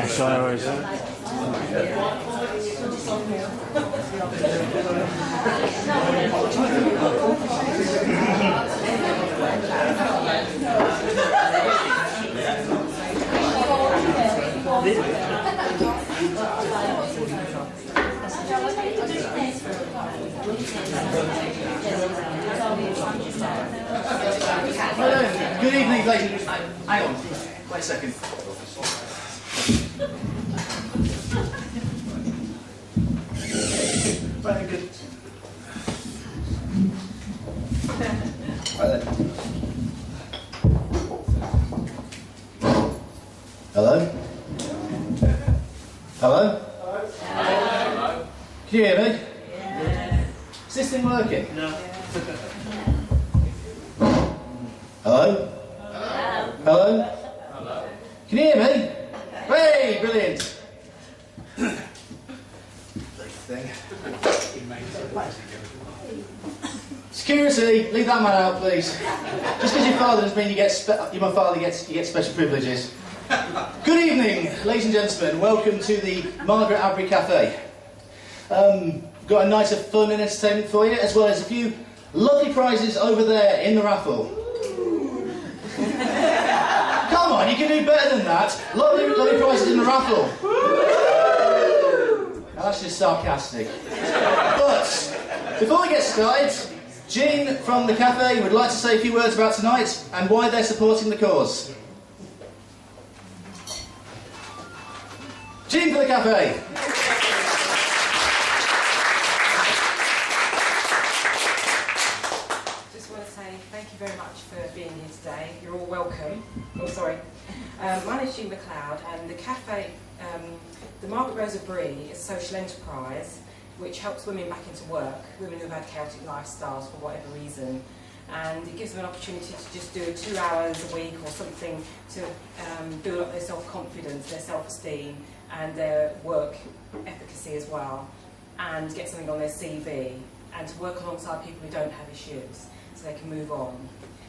Sorry. Good evening, ladies and gentlemen. Hang on, wait a second. Right, good. Right then. Hello? Hello? Hello? Can you hear me? Yeah. Is this thing working? No. Hello? Hello? Hello? Hello? Can you hear me? Hey, brilliant! Thing. Security, leave that man out, please. Just because your father doesn't mean you get special privileges. Good evening, ladies and gentlemen. Welcome to the Margaret Abri Cafe. Got a night of fun and entertainment for you, as well as a few lovely prizes over there in the raffle. Come on, you can do better than that. Lovely prizes in the raffle. Now, that's just sarcastic. But before we get started, Jean from the cafe would like to say a few words about tonight and why they're supporting the cause. Jean for the cafe. Just want to say thank you very much for being here today. You're all welcome. Oh, sorry. My name's Jean McLeod, and the cafe, the Margaret Rose Abri, is a social enterprise which helps women back into work, women who've had chaotic lifestyles for whatever reason. And it gives them an opportunity to just do 2 hours a week or something to build up their self-confidence, their self-esteem, and their work efficacy as well, and get something on their CV, and to work alongside people who don't have issues, so they can move on.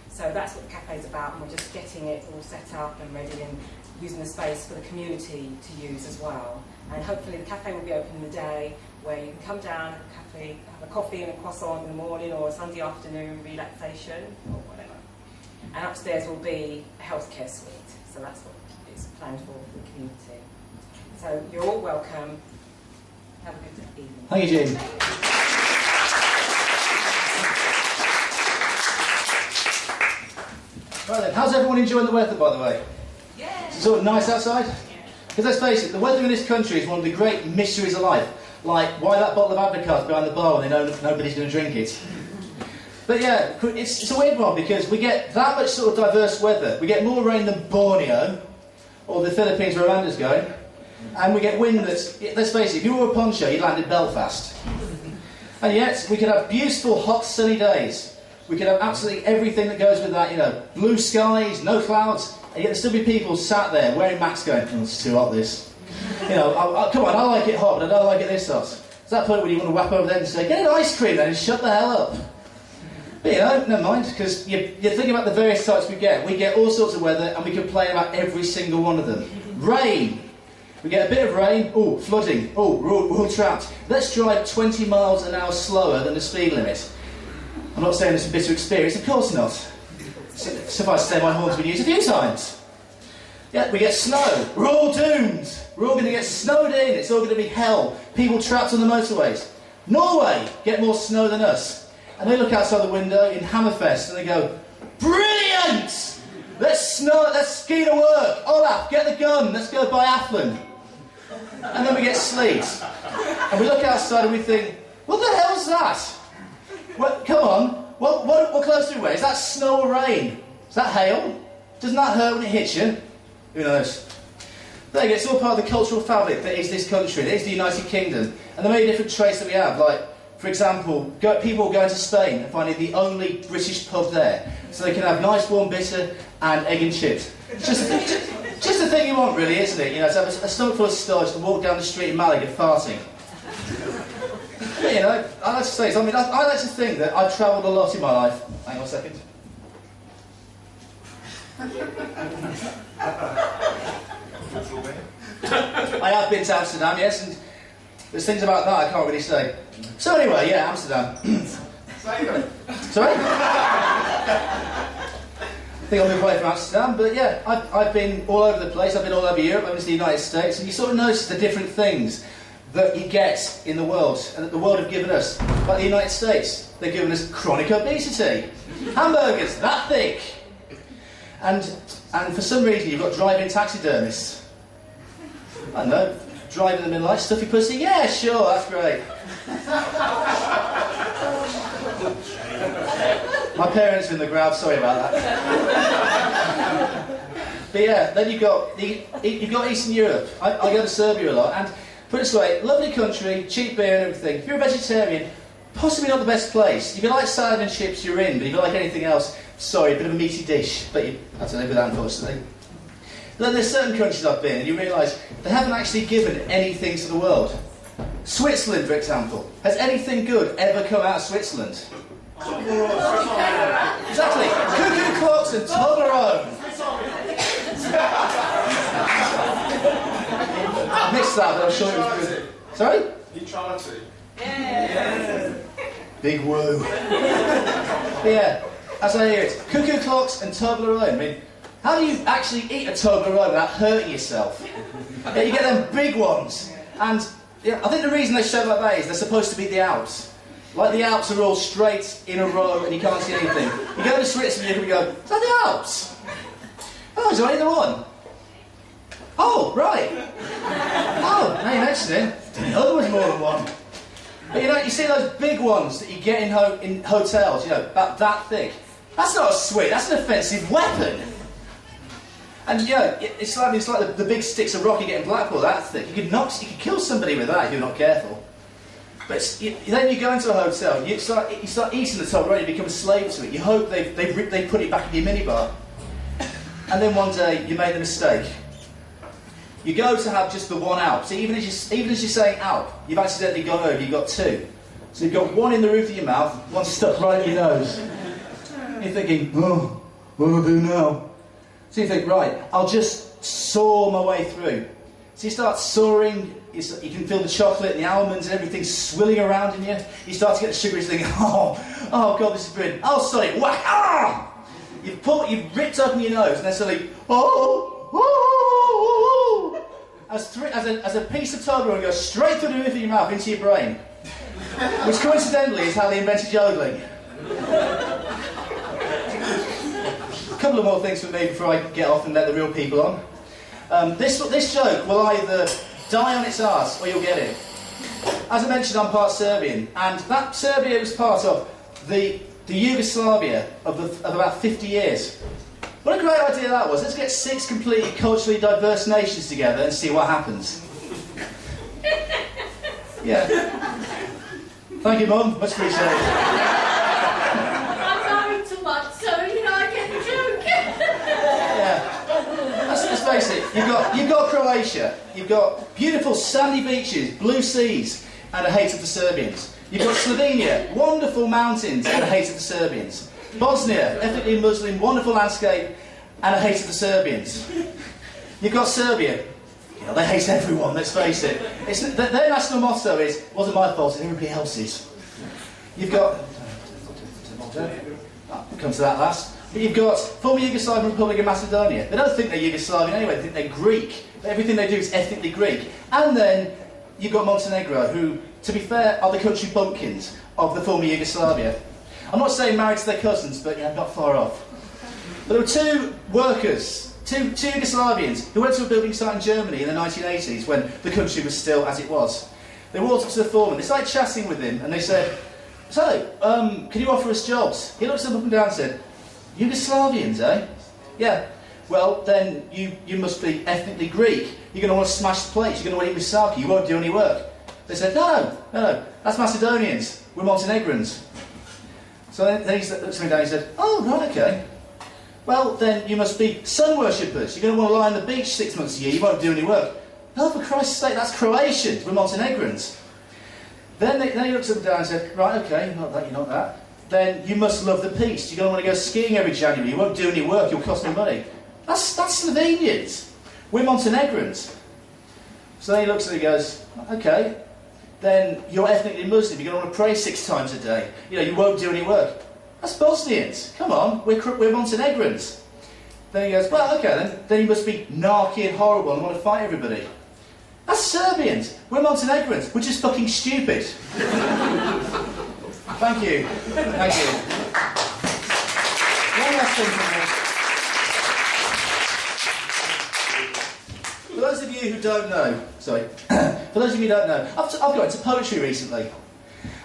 So that's what the cafe is about, and we're just getting it all set up and ready and using the space for the community to use as well. And hopefully the cafe will be open in the day, where you can come down, have a coffee and a croissant in the morning, or a Sunday afternoon relaxation, or whatever. And upstairs will be a healthcare suite, so that's what it's planned for the community. So you're all welcome. Have a good evening. Thank you, Jean. Right then, how's everyone enjoying the weather, by the way? Yeah. Is it sort of nice outside? Because let's face it, the weather in this country is one of the great mysteries of life. Like, why that bottle of Abricot behind the bar when they know nobody's going to drink it? But yeah, it's a weird one, because we get that much sort of diverse weather. We get more rain than Borneo, or the Philippines where Amanda's going, and we get wind that's, let's face it, if you wore a poncho, you'd land in Belfast. And yet, we could have beautiful, hot, sunny days. We could have absolutely everything that goes with that, you know, blue skies, no clouds, and yet there'd still be people sat there wearing masks going, oh, it's too hot, this. You know, come on, I like it hot, but I don't like it this hot. It's that point where you want to whap over there and say, get an ice cream then and shut the hell up. But you know, never mind, because you're thinking about the various types we get. We get all sorts of weather, and we complain about every single one of them. Rain. We get a bit of rain, oh, flooding, oh, we're all trapped. Let's drive 20 miles an hour slower than the speed limit. I'm not saying this from bitter experience, of course not. Suffice to say, my horn's been used a few times. Yeah, we get snow. We're all doomed. We're all going to get snowed in. It's all going to be hell. People trapped on the motorways. Norway get more snow than us. And they look outside the window in Hammerfest and they go, brilliant! Let's ski to work. Olaf, get the gun. Let's go biathlon. And then we get sleet. And we look outside and we think, what the hell's that? Well, come on. What clothes do we wear? Is that snow or rain? Is that hail? Doesn't that hurt when it hits you? Who knows? There you go. It's all part of the cultural fabric that is this country, that is the United Kingdom. And the many different traits that we have, like, for example, people going to Spain and finding the only British pub there, so they can have nice warm bitter and egg and chips. Just the thing you want, really, isn't it? You know, to have a stomach full of starch to walk down the street in Malaga farting. But, you know, I like to say, I like to think that I've travelled a lot in my life. Hang on a second. I have been to Amsterdam, yes, and there's things about that I can't really say. So anyway, yeah, Amsterdam. Sorry? I think I'll move away from Amsterdam, but yeah, I've been all over the place. I've been all over Europe, I've been to the United States, and you sort of notice the different things that you get in the world, and that the world have given us. Like the United States, they've given us chronic obesity. Hamburgers, that thick. And for some reason you've got drive-in taxidermists. I don't know, driving them in like stuffy pussy? Yeah, sure, that's great. My parents are in the crowd, sorry about that. But yeah, then you've got Eastern Europe. I go to Serbia a lot, and put it this way, lovely country, cheap beer and everything. If you're a vegetarian, possibly not the best place. If you like salad and chips, you're in, but if you like anything else, sorry, a bit of a meaty dish, but I don't live with that, unfortunately. Then there's certain countries I've been, and you realise they haven't actually given anything to the world. Switzerland, for example. Has anything good ever come out of Switzerland? Exactly. Cuckoo clocks and Toblerone. I missed that, but I'm sure it was good. Sorry? Neutrality. Yeah. Big woo. Yeah, as I hear it, cuckoo clocks and Toblerone. I mean, how do you actually eat a Toblerone without hurting yourself? Yeah, you get them big ones. And yeah, I think the reason they show like that is they're supposed to be the Alps. Like the Alps are all straight in a row and you can't see anything. You go to Switzerland and you go, is that the Alps? Oh, is there only the one? Oh, right. Oh, now you mention it, didn't know there was more than one. But you see those big ones that you get in hotels, about that thick. That's not a sweet, that's an offensive weapon. And it's like the big sticks of rock you get in Blackpool, that thick. You could kill somebody with that if you're not careful. But then you go into a hotel, you start eating the Toblerone, you become a slave to it. You hope they put it back in your minibar. And then one day you made a mistake. You go to have just the one Alp. So even as you're saying Alp, you've accidentally gone over, you've got two. So you've got one in the roof of your mouth, one stuck right in your nose. You're thinking, oh, what do I do now? So you think, right, I'll just saw my way through. So you start sawing, you can feel the chocolate and the almonds and everything swilling around in you. You start to get the sugar, you're thinking, oh God, this is brilliant. Oh, sorry, whack, ah! You've ripped open your nose and then suddenly, as a piece of Toblerone goes straight through the roof of your mouth into your brain. Which coincidentally is how they invented yodeling. A couple of more things for me before I get off and let the real people on. This joke will either die on its arse or you'll get it. As I mentioned, I'm part Serbian, and that Serbia was part of the Yugoslavia of about 50 years. What a great idea that was. Let's get 6 completely culturally diverse nations together and see what happens. Yeah. Thank you, Mum. Much appreciated. I'm married to one, so I get the joke. Yeah. Let's face it. You've got Croatia. You've got beautiful sandy beaches, blue seas, and a hate of the Serbians. You've got Slovenia, wonderful mountains, and a hate of the Serbians. Bosnia, ethnically Muslim, wonderful landscape, and a hate of the Serbians. You've got Serbia. They hate everyone, let's face it. Their national motto is, wasn't my fault, it's everybody else's. You've got... I'll come to that last. But you've got former Yugoslavian Republic of Macedonia. They don't think they're Yugoslavian anyway, they think they're Greek. Everything they do is ethnically Greek. And then you've got Montenegro, who, to be fair, are the country bumpkins of the former Yugoslavia. I'm not saying married to their cousins, but not far off. But there were 2 workers, two Yugoslavians, who went to a building site in Germany in the 1980s when the country was still as it was. They walked up to the foreman, they started chatting with him, and they said, so, can you offer us jobs? He looked them up and down and said, Yugoslavians, eh? Yeah. Well, then you must be ethnically Greek. You're going to want to smash plates, you're going to want to eat moussaka, you won't do any work. They said, no, that's Macedonians, we're Montenegrins. So then he looked me down and he said, oh, right, okay. Well, then you must be sun worshippers. You're going to want to lie on the beach 6 months a year, you won't do any work. No, for Christ's sake, that's Croatians, we're Montenegrins. Then he looked up and down and said, right, okay, you're not that. Then you must love the peace. You're going to want to go skiing every January, you won't do any work, you'll cost me money. That's Slovenians. We're Montenegrins. So then he looks at it and goes, okay, then you're ethnically Muslim, you're going to want to pray 6 times a day. You know, you won't do any work. That's Bosnians. Come on, we're Montenegrins. Then he goes, well, okay then you must be narky and horrible and want to fight everybody. That's Serbians. We're Montenegrins. We're just fucking stupid. Thank you. Thank you. One last thing from me. For those of you who don't know, I've got into poetry recently.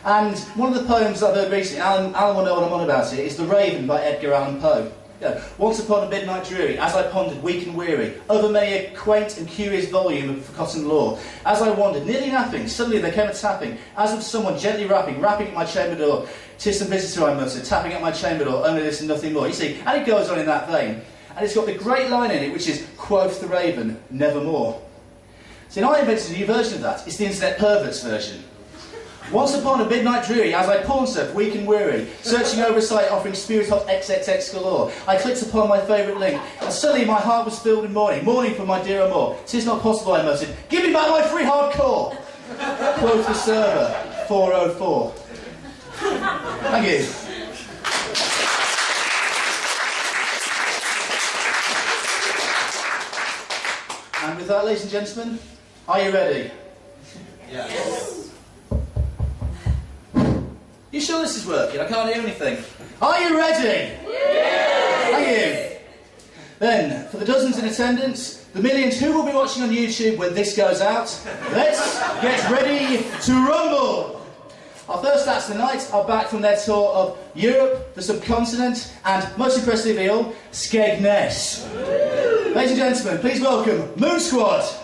And one of the poems that I've heard recently, Alan will know what I'm on about it, is The Raven by Edgar Allan Poe. Once upon a midnight dreary, as I pondered, weak and weary, over many a quaint and curious volume of forgotten lore, as I wandered, nearly napping, suddenly there came a tapping, as of someone gently rapping at my chamber door. "'Tis some visitor," I muttered, tapping at my chamber door, only this and nothing more. You see, and it goes on in that vein. And it's got the great line in it, which is, "Quoth the raven, nevermore." See, and I invented a new version of that. It's the internet perverts version. Once upon a midnight dreary, as I pawn surfed, weak and weary, searching over a site offering spirit hot XXX galore, I clicked upon my favourite link, and suddenly my heart was filled with mourning for my dear amour. "'Tis not possible," I muttered. "Give me back my free hardcore!" Quoth the server, 404. Thank you. And with that, ladies and gentlemen, are you ready? Yes. You sure this is working? I can't hear anything. Are you ready? Yes! Thank you. Then, for the dozens in attendance, the millions who will be watching on YouTube when this goes out, let's get ready to rumble! Our first acts tonight are back from their tour of Europe, the subcontinent, and, most impressively of all, Skegness. Ladies and gentlemen, please welcome Moonsquad.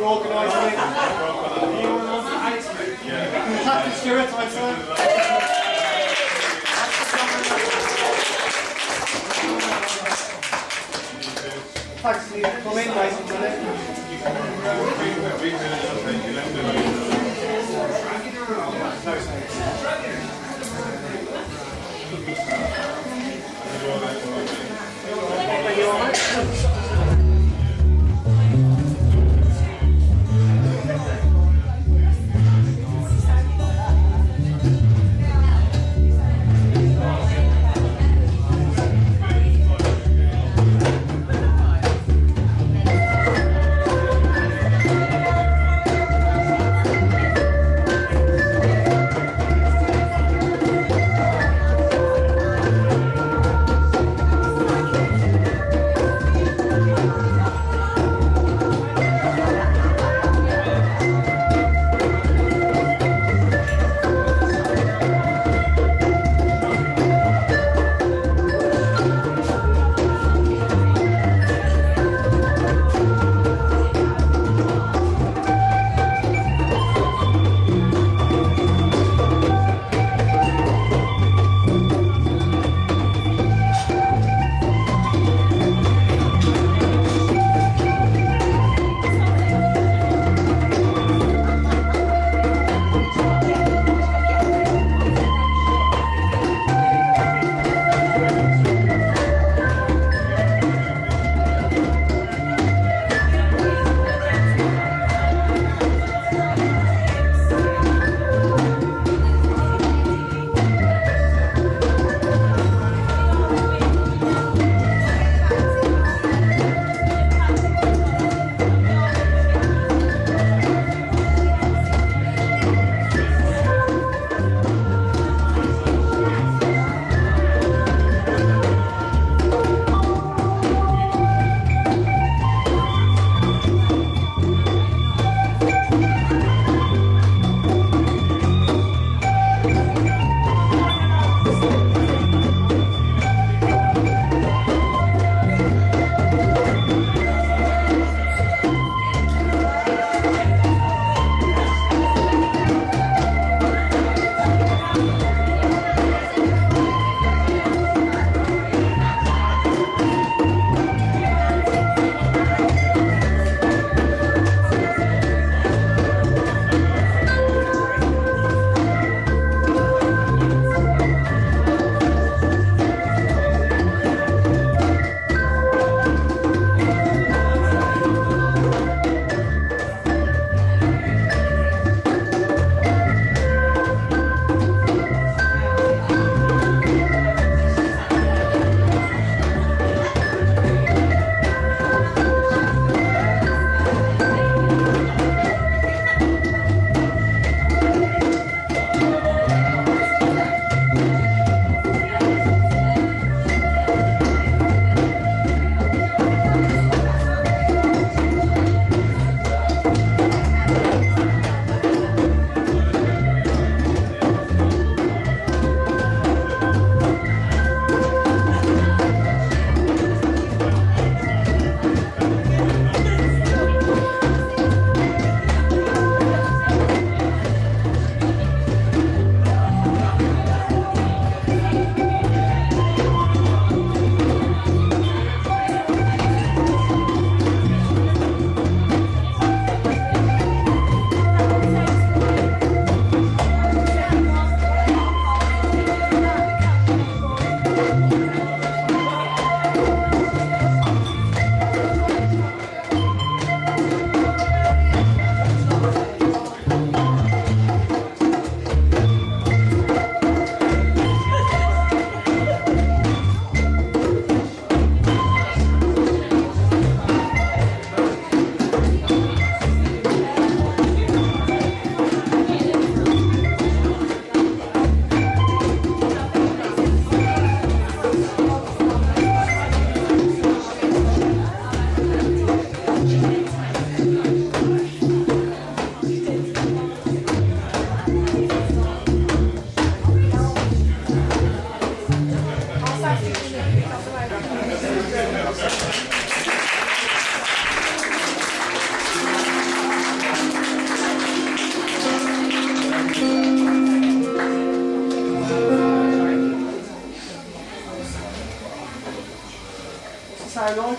organising it. Captain Stuart, I'd say. Thanks for coming, ladies and sound like?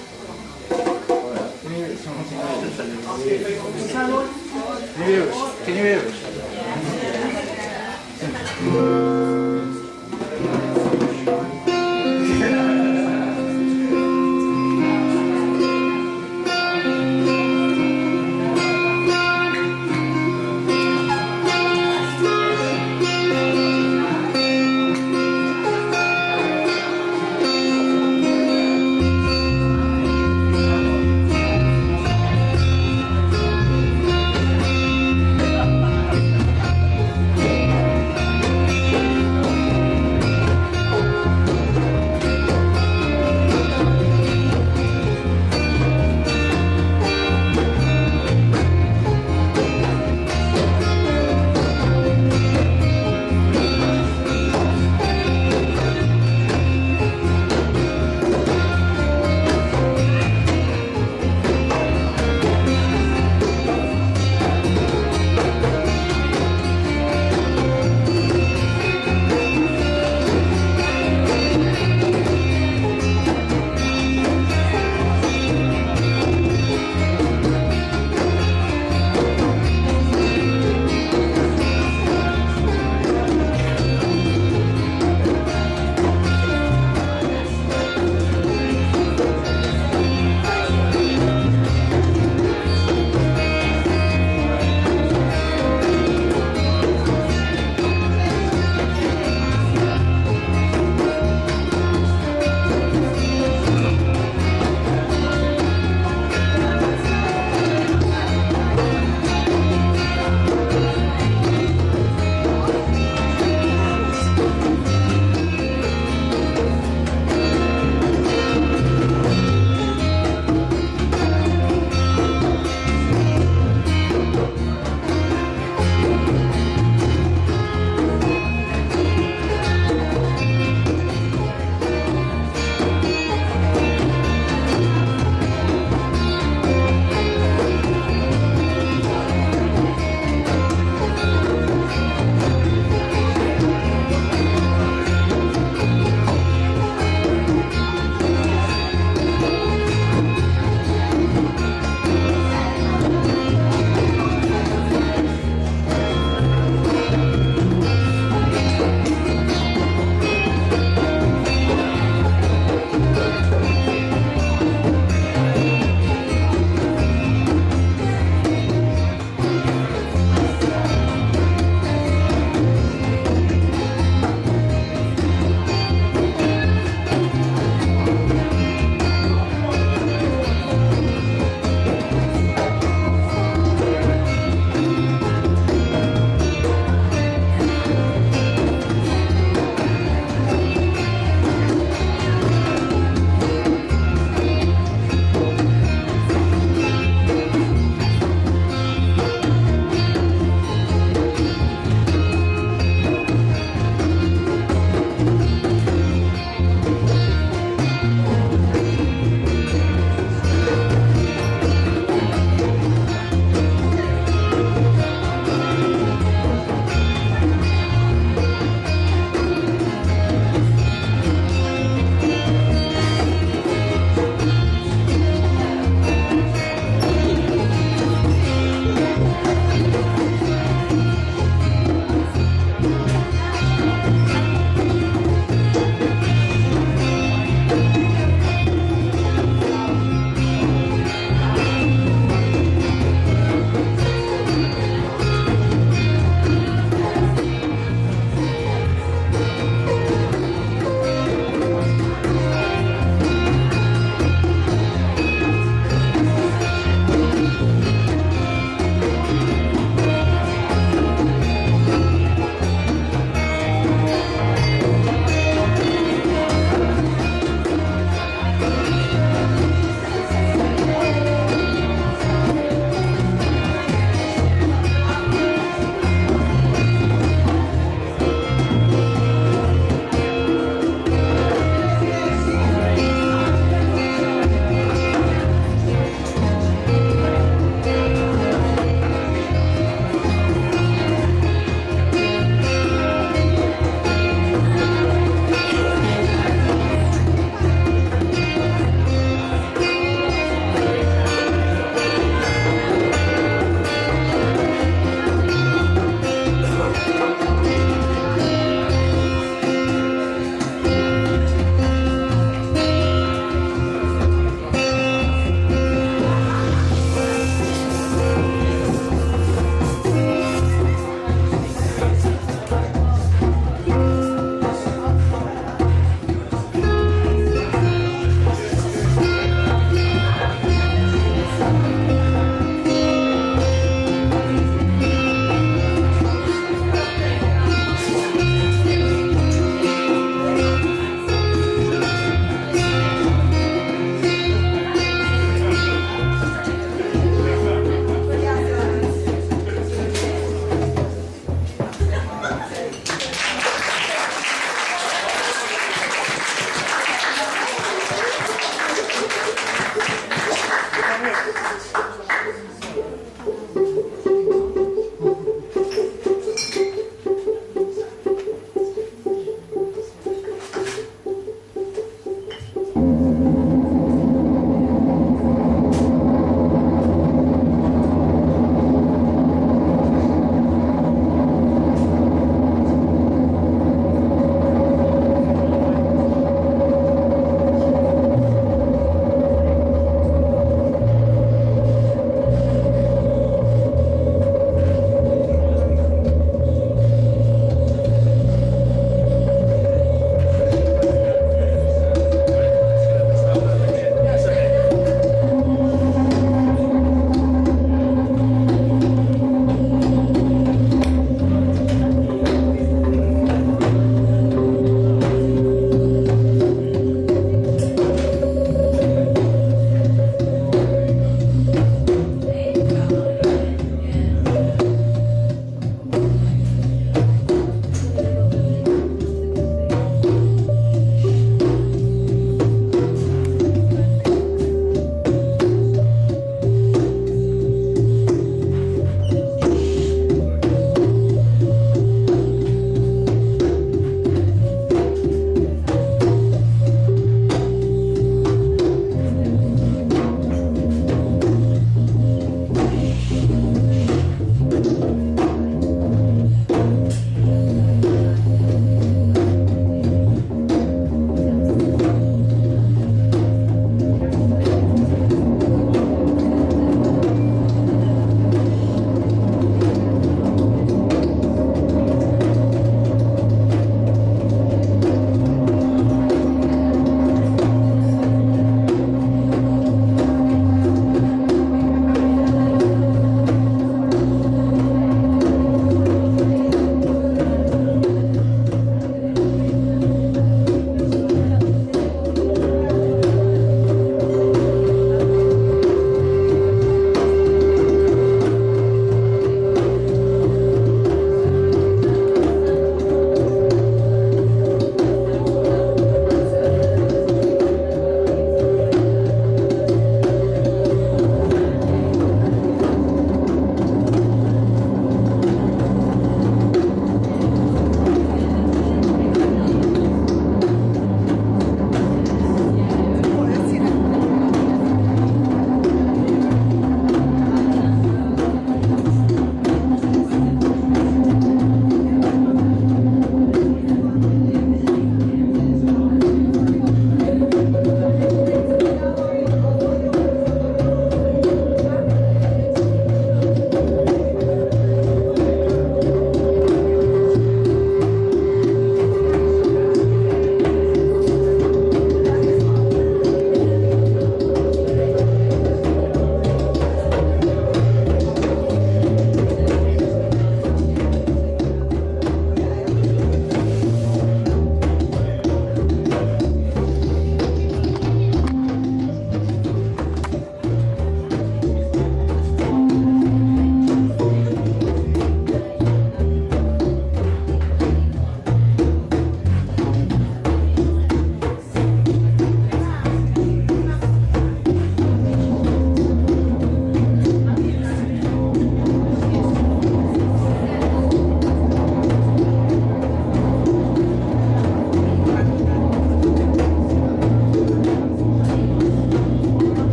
Can you hear it? What's the sound like? Can you hear us? Can you hear us?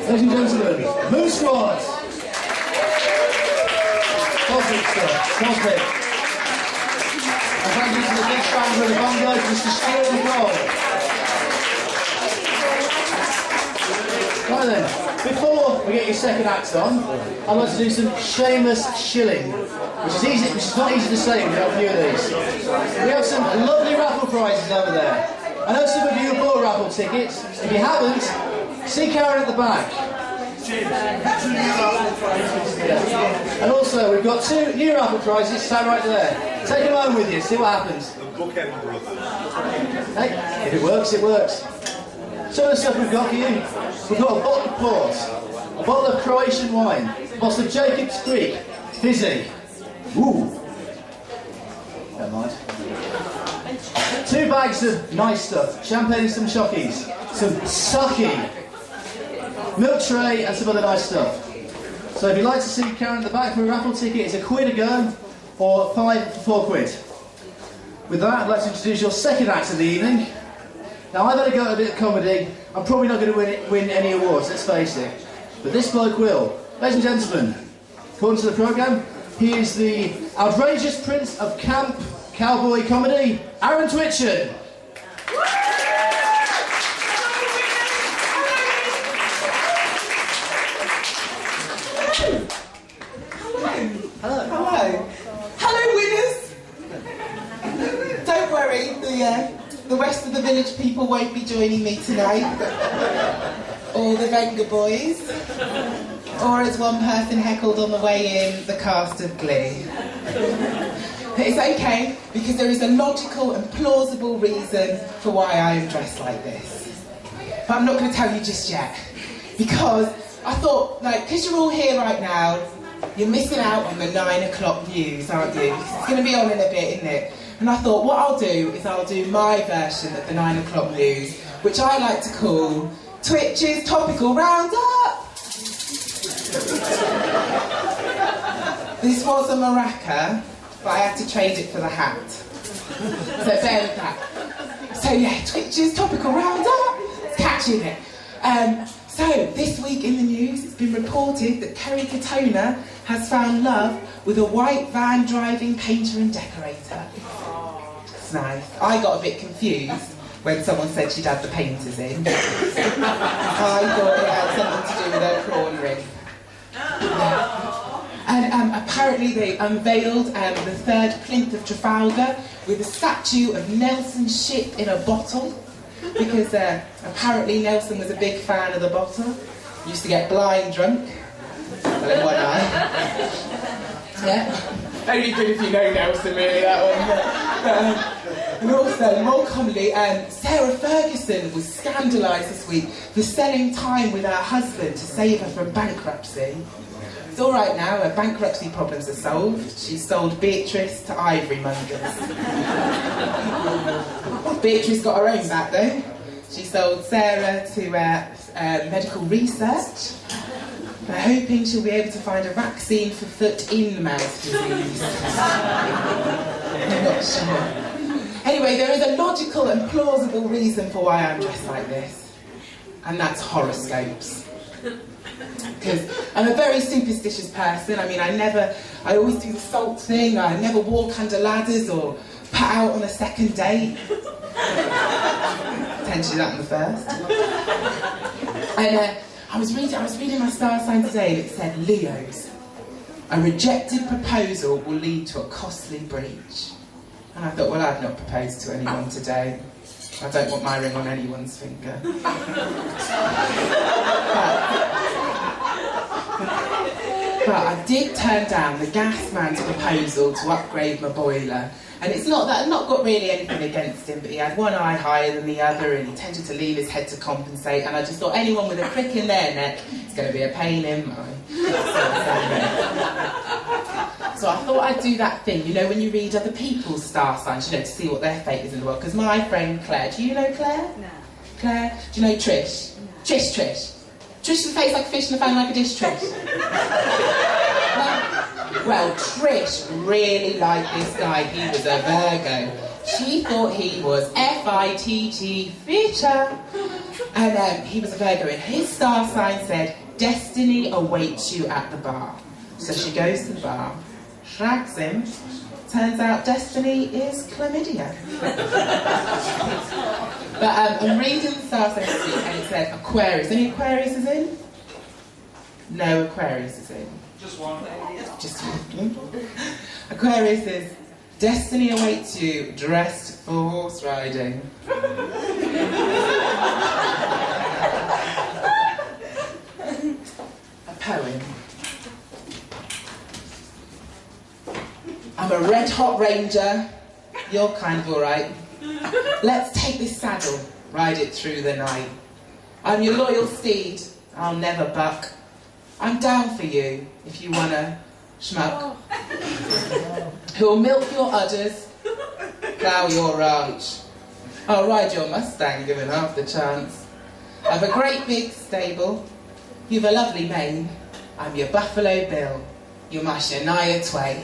Ladies and gentlemen, Moonsquad! Cosmic stuff, cosmic. And thank you to the big founder of the bungalow, Mr. Stuart and Right then, before we get your second act on, I'd like to do some shameless shilling, which is not easy to say without a few of these. We have some lovely raffle prizes over there. I know some of you have bought raffle tickets. If you haven't, see Karen at the back. And also, we've got 2 new raffle prizes, stand right there. Take them home with you, see what happens. The bookend brothers. Hey, if it works, it works. Some of the stuff we've got for you. We've got a bottle of port, a bottle of Croatian wine, a bottle of Jacob's Creek, fizzy. Ooh. Never mind. 2 bags of nice stuff, champagne and some chockies, some sucky, milk tray and some other nice stuff. So if you'd like to see Karen at the back for a raffle ticket, it's £1 a go or 5 for £4. With that, I'd like to introduce your second act of the evening. Now I've had a go at a bit of comedy, I'm probably not going to win any awards, let's face it. But this bloke will. Ladies and gentlemen, according to the programme, he is the outrageous prince of camp cowboy comedy, Twitchen. Hello. Hello, winners. Don't worry, the rest of the village people won't be joining me tonight. Or the Wenger boys. Or as one person heckled on the way in, the cast of Glee. But it's okay, because there is a logical and plausible reason for why I am dressed like this. But I'm not going to tell you just yet. Because I thought, because you're all here right now, you're missing out on the 9 o'clock news, aren't you? It's going to be on in a bit, isn't it? And I thought, what I'll do is I'll do my version of the 9 o'clock news, which I like to call Twitch's Topical Roundup. This was a maraca, but I had to trade it for the hat. So bear with that. So yeah, Twitch's Topical Roundup. It's catchy, isn't it? So this week in the news, it's been reported that Kerry Katona has found love with a white van driving painter and decorator. It's nice. I got a bit confused when someone said she'd had the painters in. I thought it had something to do with her prawn ring. And apparently they unveiled the 3rd plinth of Trafalgar with a statue of Nelson's ship in a bottle, because apparently Nelson was a big fan of the bottle. He used to get blind drunk. Well, in one eye. Yeah. Only good if you know Nelson, really, that one. And also, more commonly, Sarah Ferguson was scandalised this week for selling time with her husband to save her from bankruptcy. It's all right now, her bankruptcy problems are solved. She sold Beatrice to ivory mongers. Beatrice got her own back though. She sold Sarah to medical research. They're hoping she'll be able to find a vaccine for foot-in-mouth disease. I'm not sure. Anyway, there is a logical and plausible reason for why I'm dressed like this. And that's horoscopes. Because I'm a very superstitious person. I mean, I always do the salt thing. I never walk under ladders or put out on a second date. Potentially that on the first. And I was reading my star sign today, and it said, Leos, a rejected proposal will lead to a costly breach. And I thought, well, I've not proposed to anyone today. I don't want my ring on anyone's finger. But I did turn down the gas man's proposal to upgrade my boiler. And it's not that I've not got really anything against him, but he had one eye higher than the other and he tended to lean his head to compensate, and I just thought anyone with a crick in their neck is going to be a pain in mine. So I thought I'd do that thing, you know, when you read other people's star signs, you know, to see what their fate is in the world. Because my friend Claire, do you know Claire? No. Claire, do you know Trish? No. Trish. Trish with a face like a fish and a fan like a dish, Trish. Well, Trish really liked this guy. He was a Virgo. She thought he was F-I-T-T, fitter. And he was a Virgo, and his star sign said, destiny awaits you at the bar. So she goes to the bar, shags him. Turns out destiny is chlamydia. But I'm reading the star sign and it said Aquarius. Any Aquarius in? No Aquarius is in. Just one. Just one. Aquarius is destiny awaits you, dressed for horse riding. A poem. I'm a red-hot ranger, you're kind of alright. Let's take this saddle, ride it through the night. I'm your loyal steed, I'll never buck. I'm down for you, if you wanna schmuck. Who'll milk your udders, plough your ranch. I'll ride your Mustang, given half the chance. I've a great big stable, you've a lovely mane. I'm your Buffalo Bill. You're my Shania Twain.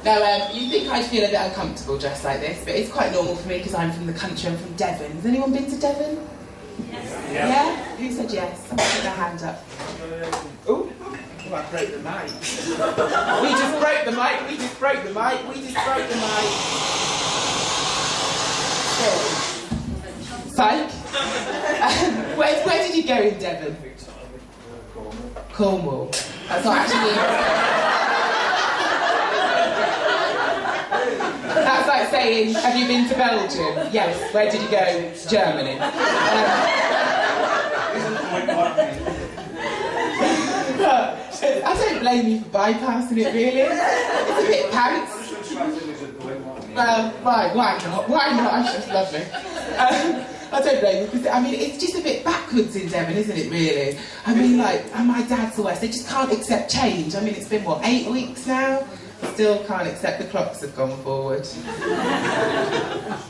Now, you think I'd feel a bit uncomfortable dressed like this, but it's quite normal for me because I'm from the country, I'm from Devon. Has anyone been to Devon? Yes. Yeah? Who said yes? Someone put their hand up. Ooh. Oh, I broke the mic. We just broke the mic, we just broke the mic, we just broke the mic. Psych. Where did you go in Devon? Cornwall. That's not actually... That's like saying, have you been to Belgium? Yes. Where did you go? Germany. I don't blame you for bypassing it, really. It's a bit pants. Well, right, why not? Why not? It's just lovely. I don't blame you, because, I mean, it's just a bit backwards in Devon, isn't it, really? I mean, like, and my dad's the West, they just can't accept change. I mean, it's been, what, 8 weeks now? Still can't accept the clocks have gone forward.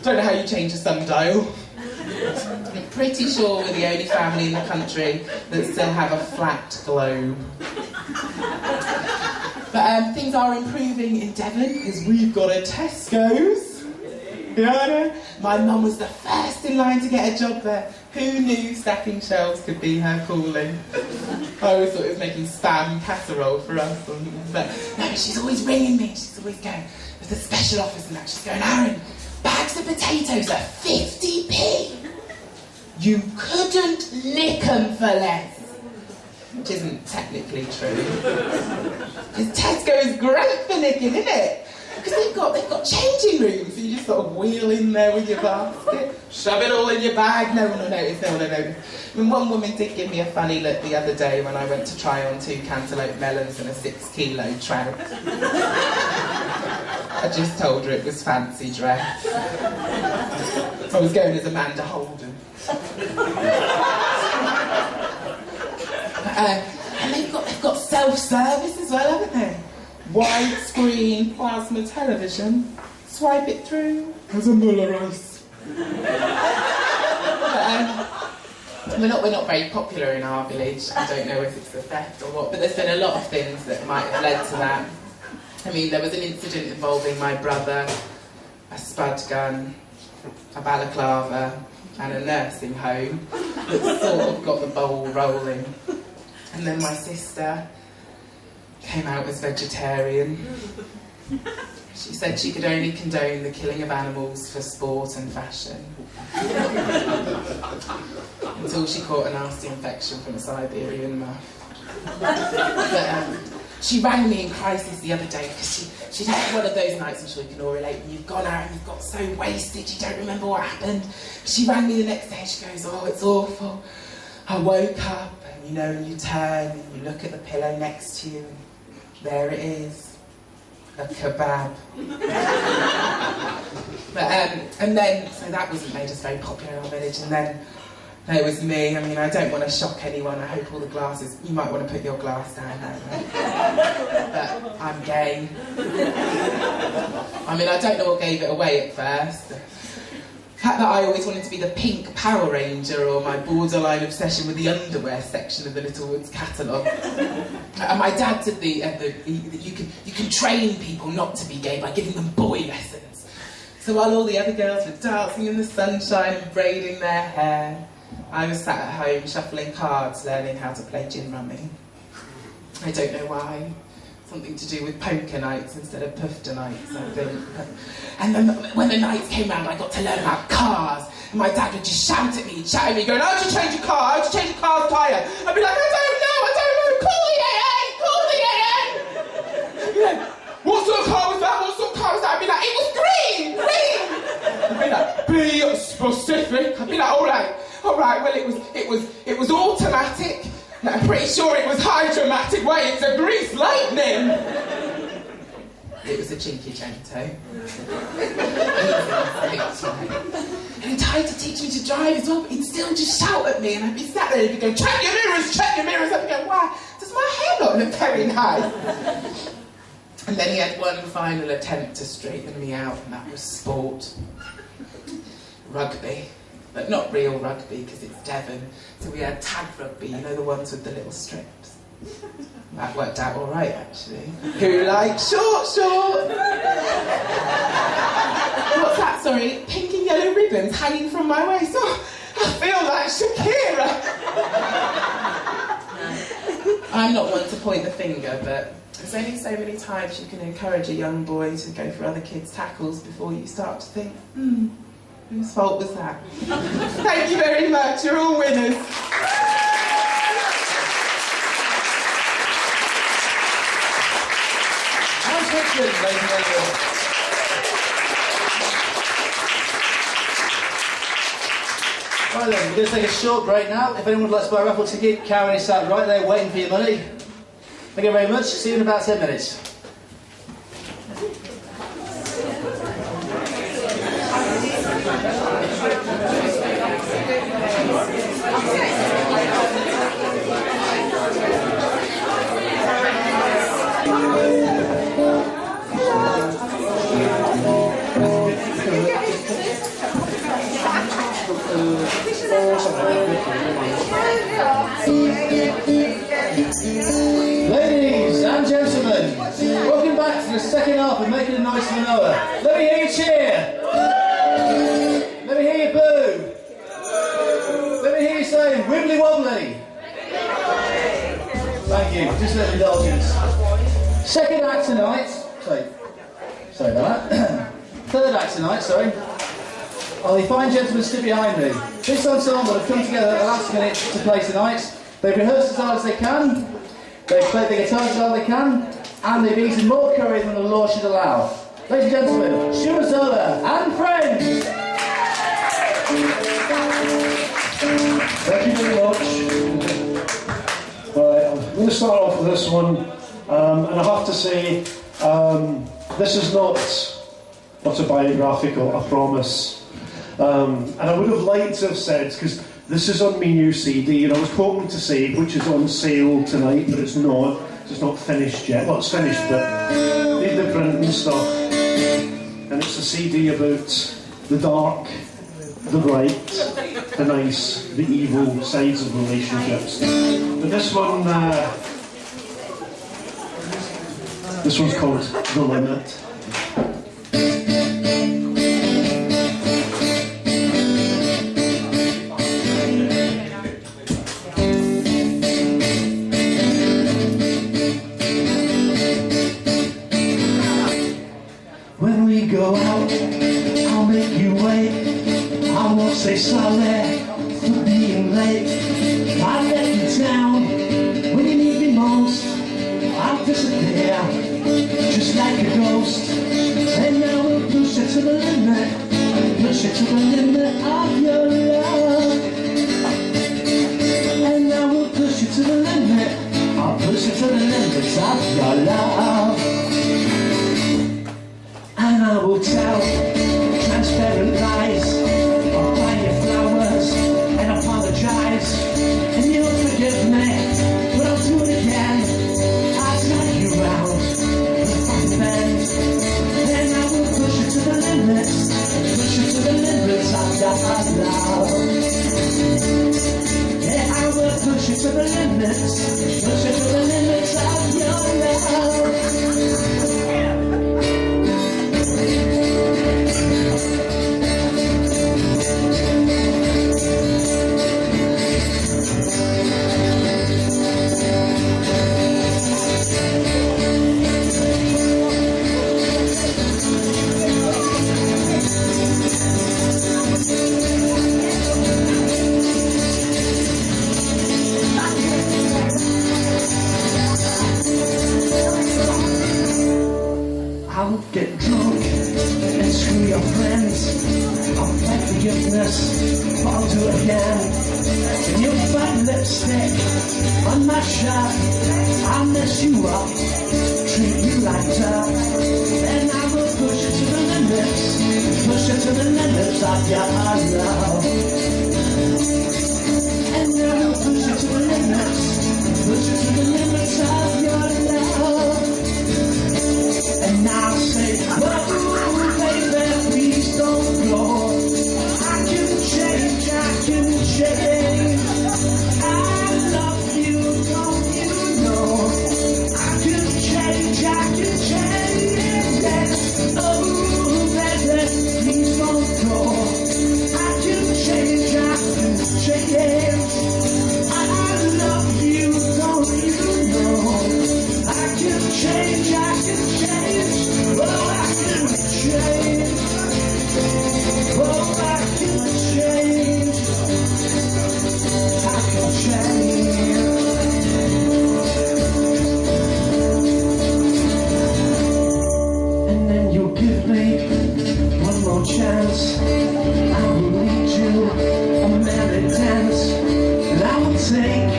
Don't know how you change a sundial. I'm pretty sure we're the only family in the country that still have a flat globe. But things are improving in Devon, because we've got a Tesco's. Yeah, my mum was the first in line to get a job there. Who knew stacking shelves could be her calling? I always thought it was making spam casserole for us. But no, she's always ringing me. She's always going, there's a special office and that. She's going, Aaron, bags of potatoes are 50p. You couldn't nick them for less. Which isn't technically true. Because Tesco is great for nicking, isn't it? Because they've got changing rooms, so you just sort of wheel in there with your basket, shove it all in your bag, no one will notice, no one will notice. And one woman did give me a funny look the other day when I went to try on 2 cantaloupe melons and a 6-kilo trout. I just told her it was fancy dress. I was going as Amanda Holden. And they've got self-service as well, haven't they? Widescreen plasma television. Swipe it through. There's a Muller ice. We're not very popular in our village. I don't know if it's the theft or what, but there's been a lot of things that might have led to that. I mean, there was an incident involving my brother, a spud gun, a balaclava, and a nursing home that sort of got the ball rolling. And then my sister came out as vegetarian. She said she could only condone the killing of animals for sport and fashion. Until she caught a nasty infection from a Siberian muff. But She rang me in crisis the other day because she'd had one of those nights, I'm sure you can all relate, when you've gone out and you've got so wasted you don't remember what happened. She rang me the next day and she goes, oh, it's awful. I woke up and, you know, and you turn and you look at the pillow next to you and there it is, a kebab. And then, so that wasn't made us very popular in our village, and then there was me. I mean, I don't want to shock anyone, I hope all the glasses, you might want to put your glass down now, but I'm gay. I mean, I don't know what gave it away at first. The fact that I always wanted to be the pink Power Ranger, or my borderline obsession with the underwear section of the Little Woods catalogue. And my dad said that you can train people not to be gay by giving them boy lessons. So while all the other girls were dancing in the sunshine and braiding their hair, I was sat at home shuffling cards, learning how to play gin rummy. I don't know why. Something to do with poker nights instead of pufter nights, I think. And then when the nights came round, I got to learn about cars. And my dad would just shout at me, going, how'd you change your car? How'd you change your car's tyre? I'd be like, I don't know, call the AA! You know, what sort of car was that? What sort of car was that? I'd be like, it was green! I'd be like, be specific. I'd be like, all right, well, it was automatic. I'm pretty sure it was hydromatic. Wait, it's a grease lightning! It was a cheeky Enchante. And he tried to teach me to drive as well, but he'd still just shout at me, and I'd be sat there and he'd go, check your mirrors! I'd be going, why? Does my hair not look very nice? And then he had one final attempt to straighten me out, and that was sport. Rugby. But not real rugby, because it's Devon. So we had tag rugby, you know, the ones with the little strips. That worked out all right, actually. Who likes short? What's that, sorry? Pink and yellow ribbons hanging from my waist. Oh, I feel like Shakira. I'm not one to point the finger, but there's only so many times you can encourage a young boy to go for other kids' tackles before you start to think, whose fault was that? Thank you very much, you're all winners. And Twitchen, ladies and gentlemen. Right then, we're going to take a short break now. If anyone would like to buy a raffle ticket, Karen is sat right there waiting for your money. Thank you very much, see you in about 10 minutes. Ladies and gentlemen, welcome back to the second half of Making a Noise for Noah. Let me hear you cheer. Let me hear you boo. Let me hear you say wibbly wobbly. Thank you, just a little indulgence. Second act tonight, sorry about that. Third act tonight, sorry. Oh, the fine gentlemen stood behind me. This ensemble have come together at the last minute to play tonight. They've rehearsed as hard as they can, they've played the guitars as hard as they can, and they've eaten more curry than the law should allow. Ladies and gentlemen, Stuart, Zola and friends! Thank you very much. Right, I'm going to start off with this one, and I have to say, this is not autobiographical, I promise. And I would have liked to have said, because this is on my new CD, and I was hoping to say, which is on sale tonight, but it's not. It's not finished yet. Well, it's finished, but need the print and stuff. And it's a CD about the dark, the bright, the nice, the evil sides of relationships. But this one's called The Limit. Go out, I'll make you wait. I won't say sorry for being late. I'll let you down when you need me most. I'll disappear. push it to the limit of your love. And I will push it to the limit. I'll push it to the limits of your love. And I will tell transparent lies. I'll buy you flowers and apologize. And you'll forgive me, but I'll do it again. I'll drag you round the front bend. And I will push it to the limits. Push it to the limits of your love. Yeah, I will push it to the limits. Push it to the limits of your love. I'll get drunk and screw your friends. I'll fight forgiveness, but I'll do it again. And you'll find lipstick on my shirt. I'll mess you up, treat you like dirt. And I will push it to the limits. Push it to the limits of your love. And I will push it to the limits. Push it to the limits of your love. And I'll say, oh, baby, please don't go. I can change, I can change. I love you, don't you know? I can change, I can change. Oh, baby, please don't go. I can change, I can change. I love you, don't you know? I can change, I can change. Oh, I can change. Oh, I can change. I can change. And then you'll give me one more chance. I will lead you a merry dance. And I will take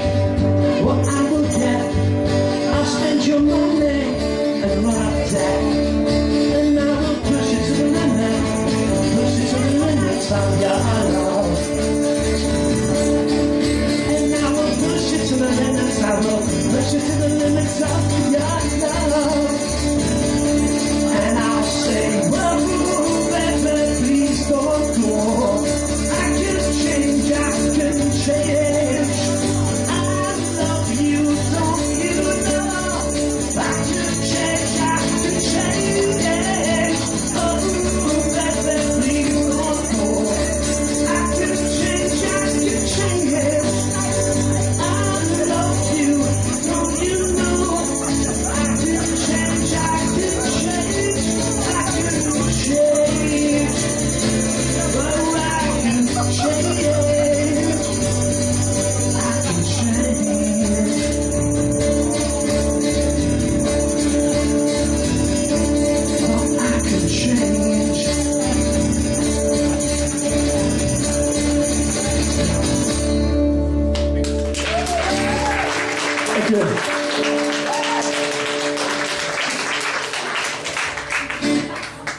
what I will get. I'll spend your money and run up debt. And I will push it to the limit. Push it to the limits of your love. And I will push it to the limits. I will push it to the limits of your love. And I'll say, whoa, baby, please don't go. I can change, I can change. I love you, don't you know? I can change, I can change. Oh, baby, please don't go. I can change, I can change. I love you, don't you know? I can change, I can change. I can change. Oh, I can change. I can change. Oh, I can change. Thank you.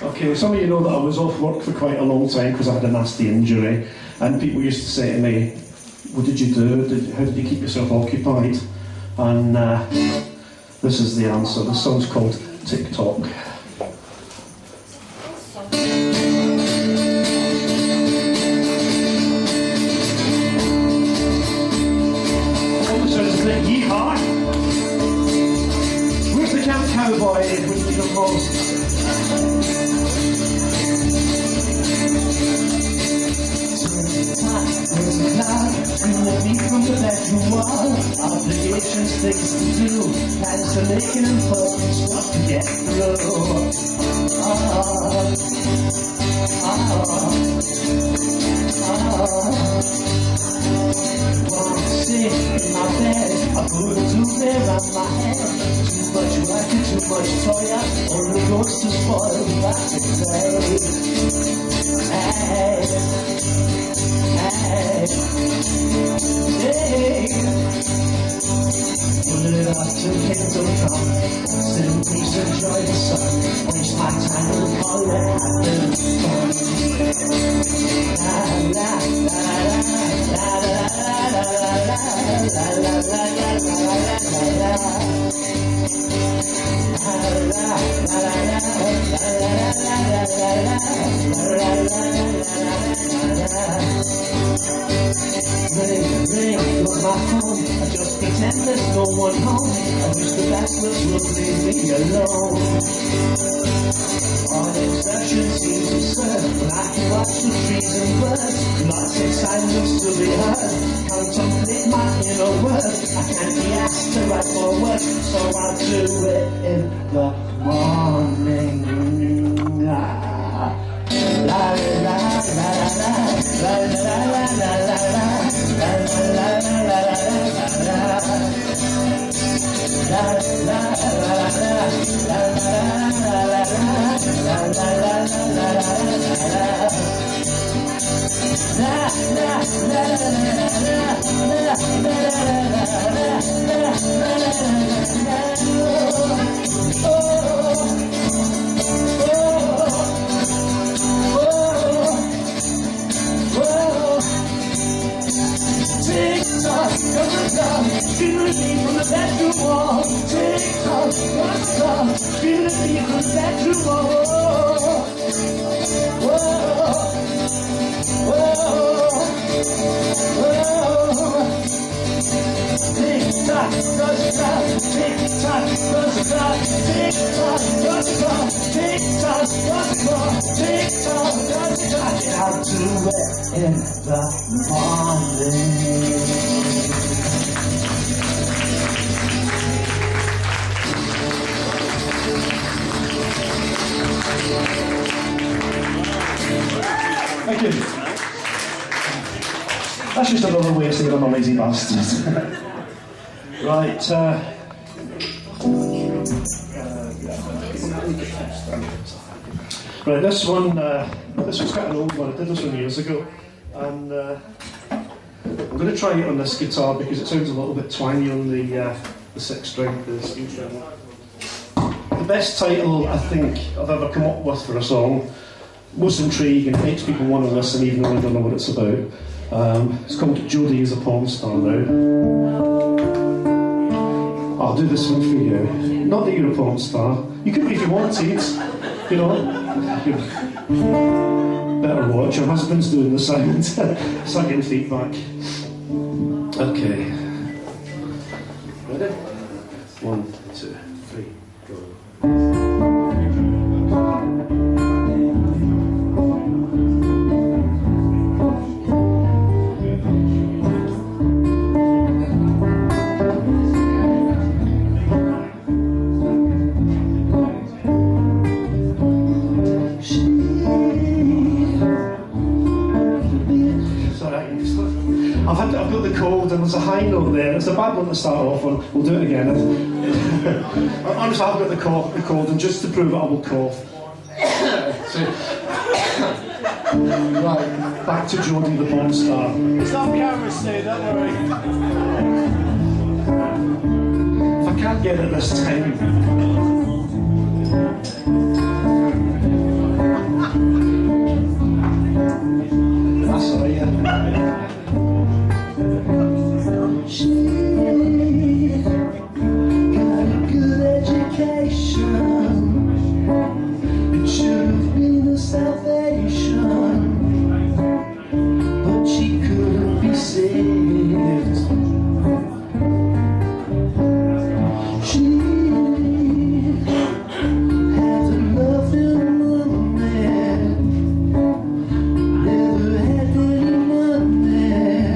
Okay, some of you know that I was off work for quite a long time because I had a nasty injury, and people used to say to me, what did you do? How did you keep yourself occupied? And this is the answer. The song's called TikTok. Yeehaw! Where's the camp cowboy when you need him most? There's a cloud in the beat from the bedroom wall. Obligations, things to do, plans to make an importance, what to get through. While I sit in my bed, I put a duvet around my head. Too much working, too much toil, only goes to spoil that today. Pulling it up to kingdom come, sit in peace, enjoy the sun, waste my time and call it having fun. La la la la la la la la ring, look my phone. I just pretend there's no one home. I wish the bachelors would leave me alone. All exertion seems to serve when I can watch the trees and birds. Lots of silence to be heard. Contemplate my inner world. I can't be asked to write more words, so I'll do it in the morning. La la la la la la la la la la. Feeling me from the bedroom wall. Tick-tock, rock-tock. Feeling me from the bedroom wall. Whoa, whoa, whoa. Tick-tock, rock-tock. Tick-tock, rock-tock. Tick-tock, rock-tock. Tick-tock, rock-tock. Tick-tock, rock-tock. I'll do it in the morning. Thank you. That's just another way of saying I'm a lazy bastard. Right. Right. This was quite an old one. I did this one years ago, and I'm going to try it on this guitar because it sounds a little bit twangy on the 6-string, the steel string. The best title I think I've ever come up with for a song. Most intriguing, it makes people want to listen even though they don't know what it's about. It's called Jodie is a Porn Star now. I'll do this one for you. Not that you're a porn star. You could be if you wanted, you know. Better watch, your husband's doing the sound. Start getting feedback. Okay. Ready? 1, 2, 3, go. I've got the cold and there's a high note there. It's a bad one to start off on. We'll do it again. Honestly, I've got the cold and just to prove it I will cough. So, right, back to Jodie the Porn Star. It's on camera, Stu, don't worry. If I can't get it this time. That's all right, yeah. She got a good education. It should have been a salvation, but she couldn't be saved. She had a loving woman, never had any money.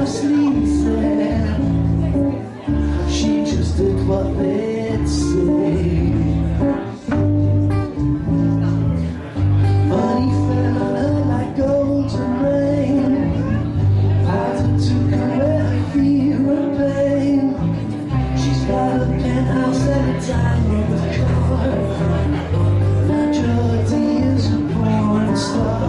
sleeves there. She just did what they'd say. Money fell on her like golden rain. Father took away fear and pain. She's got a penthouse and a tiny car. Now Geordie is a porn star.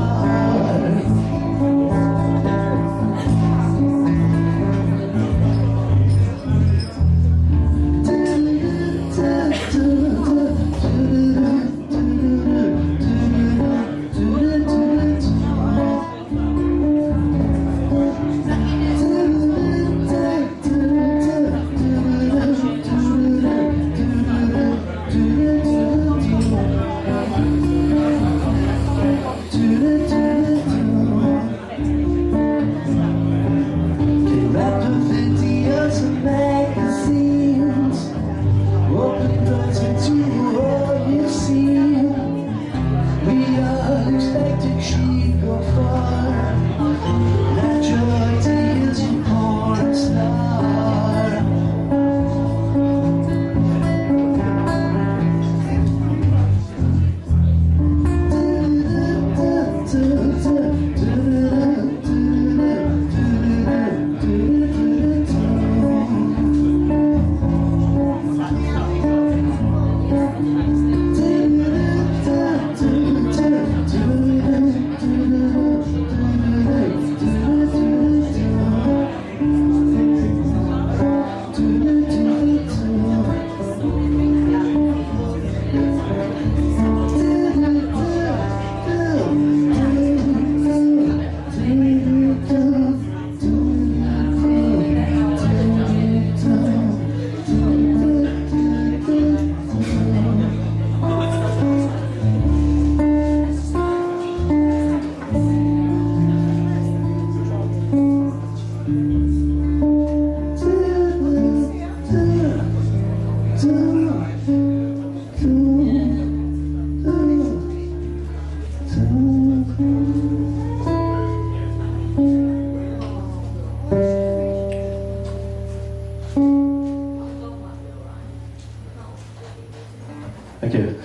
Thank you.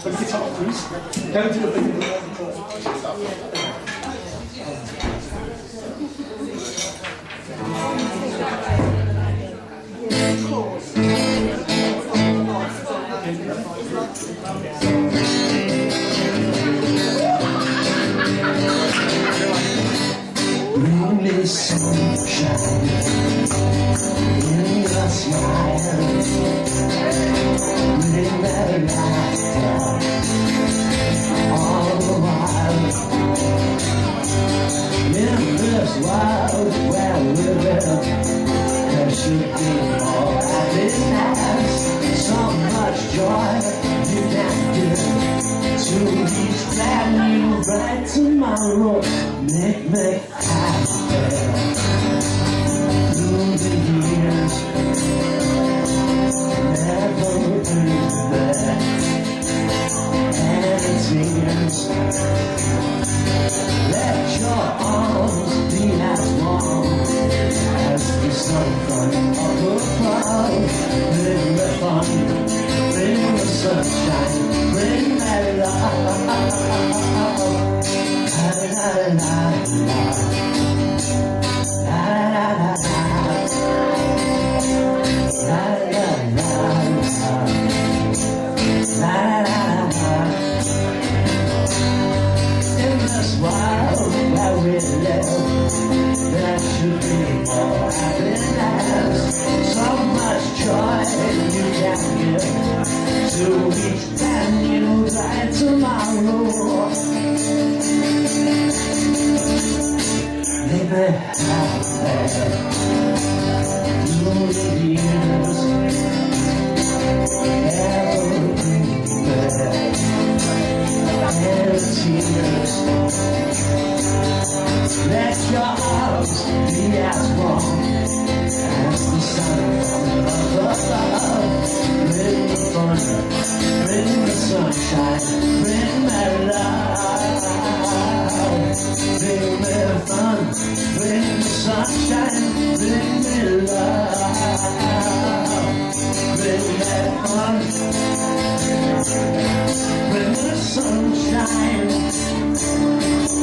Put the guitar, please. Go to the big Bring me sunshine in your smile. Bring that laughter all the while. In this world where we live, there should be more happiness. So much joy you can give to each brand new bright tomorrow. Make me happy through the years. Never been there any tears. Let your arms be as warm as the sun from above. Bring the fun, bring the sunshine, bring that love. La la la la, la la la la, la la la. In this world where we live, there should be more happiness. So much joy you can give to each brand new bright tomorrow. Make me happy through the years. Never been there any tears. Let your arms be as warm as the sun from above. Bring the fun, bring the sunshine, bring my love. Bring me fun, bring the sunshine, bring me love. Bring me fun, bring the sunshine,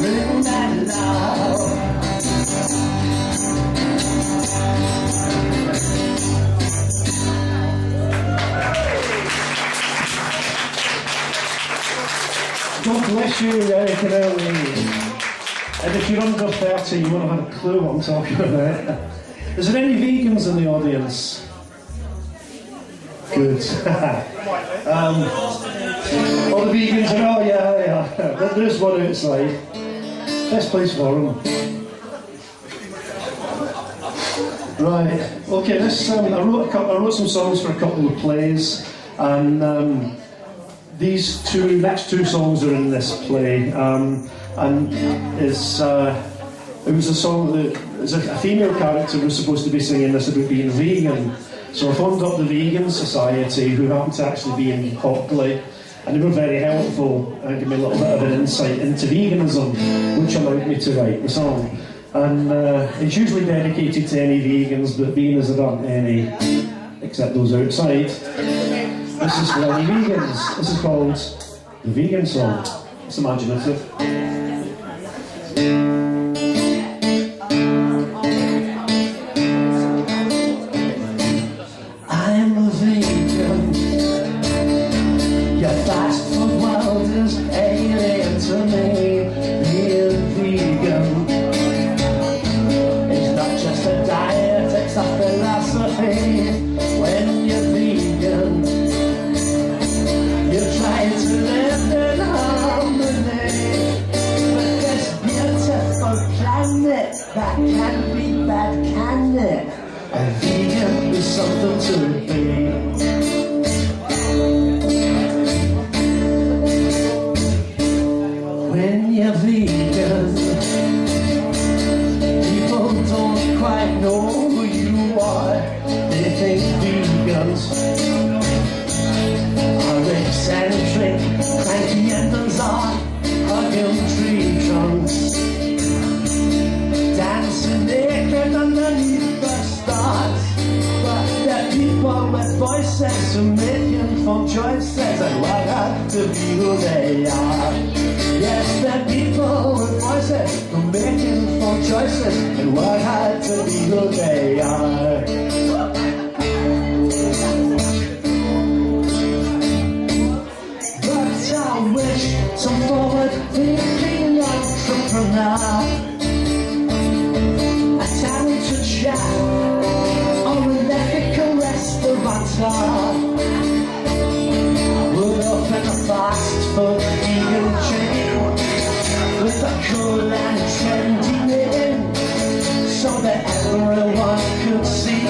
bring that love. God bless you, Eric and Ellie. And if you're under 30, you won't have had a clue what I'm talking about. Is there any vegans in the audience? Good. All the vegans are, oh yeah. There's one outside. Best place for them. Right. Okay. This I wrote some songs for a couple of plays, and these next two songs are in this play, and it was a song that a female character was supposed to be singing this about being vegan. So I phoned up the Vegan Society, who happened to actually be in Hockley, and they were very helpful and gave me a little bit of an insight into veganism, which allowed me to write the song. And it's usually dedicated to any vegans, but being as there aren't any, except those outside, this is for any vegans. This is called The Vegan Song. It's imaginative. I'm a vegan. Your fast food world is alien to me. Being vegan is not just a diet, it's a philosophy. When you're vegan, you're trying to live in harmony with this beautiful planet that can be bad, can it? A vegan is something to be. When you're vegan, people don't quite know who you are. They think vegans are eccentric, cranky and bizarre, hugging tree trunks, dancing naked underneath the stars. But they're people with voices who make informed choices and work hard to be who they are. Yes, they're people with voices who make informed choices and work hard to be who they are. But I wish some forward-thinking entrepreneur, a talented chef, or an ethical restaurateur would open a fast food vegan chain with a cool and trendy name, so that everyone could see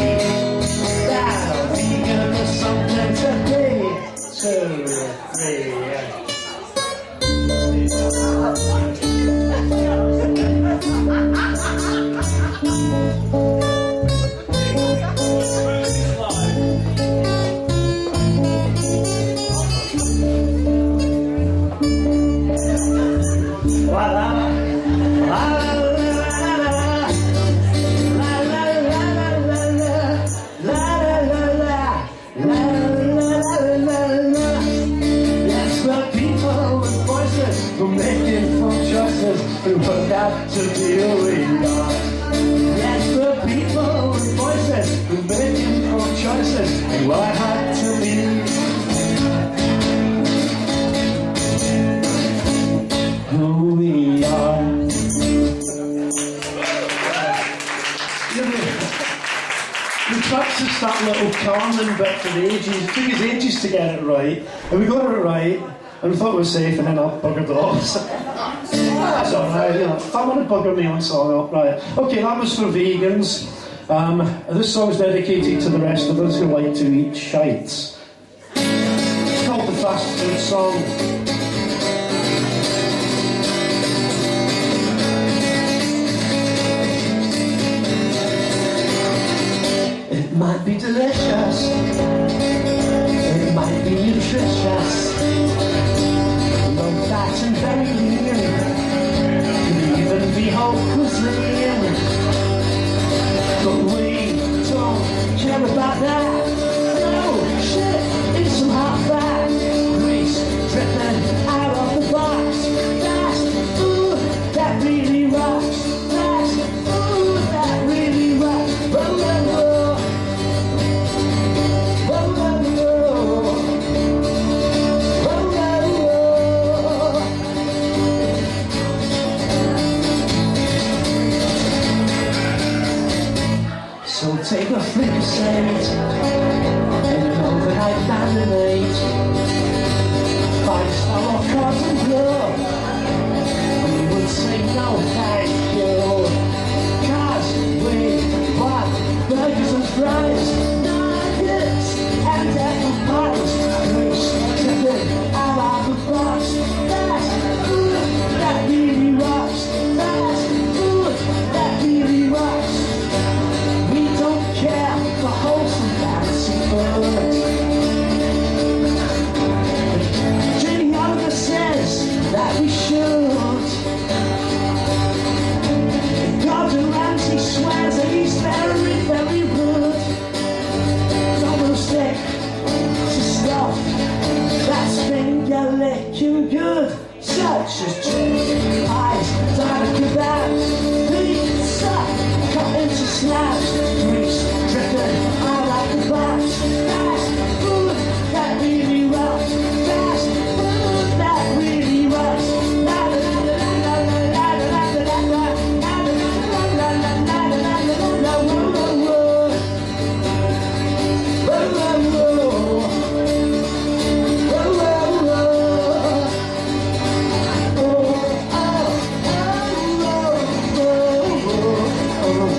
that a vegan is something to be. 2, 3. Who put out to be who we are. Yes, the people with voices who make informed choices and work hard to be who we are. We practiced that little Carmen bit for ages. It took us ages to get it right, and we got it right, and we thought it was safe, and then I buggered it off. That's alright, you know. If I want to bugger me on song up, right. Okay, that was for vegans. This song is dedicated to the rest of us who like to eat shite. It's called the fast food song. might be delicious, it might be nutritious, low fat and very lean, could even be whole cuisine. But we don't care about that. No, shit, it's some hot fat, grease dripping out of the box. That's food that really rocks. That's food that really rocks. Whoa, whoa, whoa. Whoa, whoa, whoa. Whoa, whoa, whoa. So take a fricassee and overnight marinade. 5-star or cotton glove, we would say no thank you. 'Cause we want burgers and fries, nuggets and apple pies, grease dripping out of the box. That's food that really rocks. That's food that really rocks. We don't care for wholesome fancy food. Genealogy says that we should. Gordon Ramsay swears that he's very, very rude. Double stick to stuff that's finger licking good, such as chicken pies, diner kebabs, pizza cut into slabs, grease dripping out of the box. That's food that really rocks. That's food that really rocks. La la la la la la la la la la la la la la la la la. Whoa whoa whoa. Whoa whoa whoa. Whoa whoa whoa. Oh oh oh oh oh.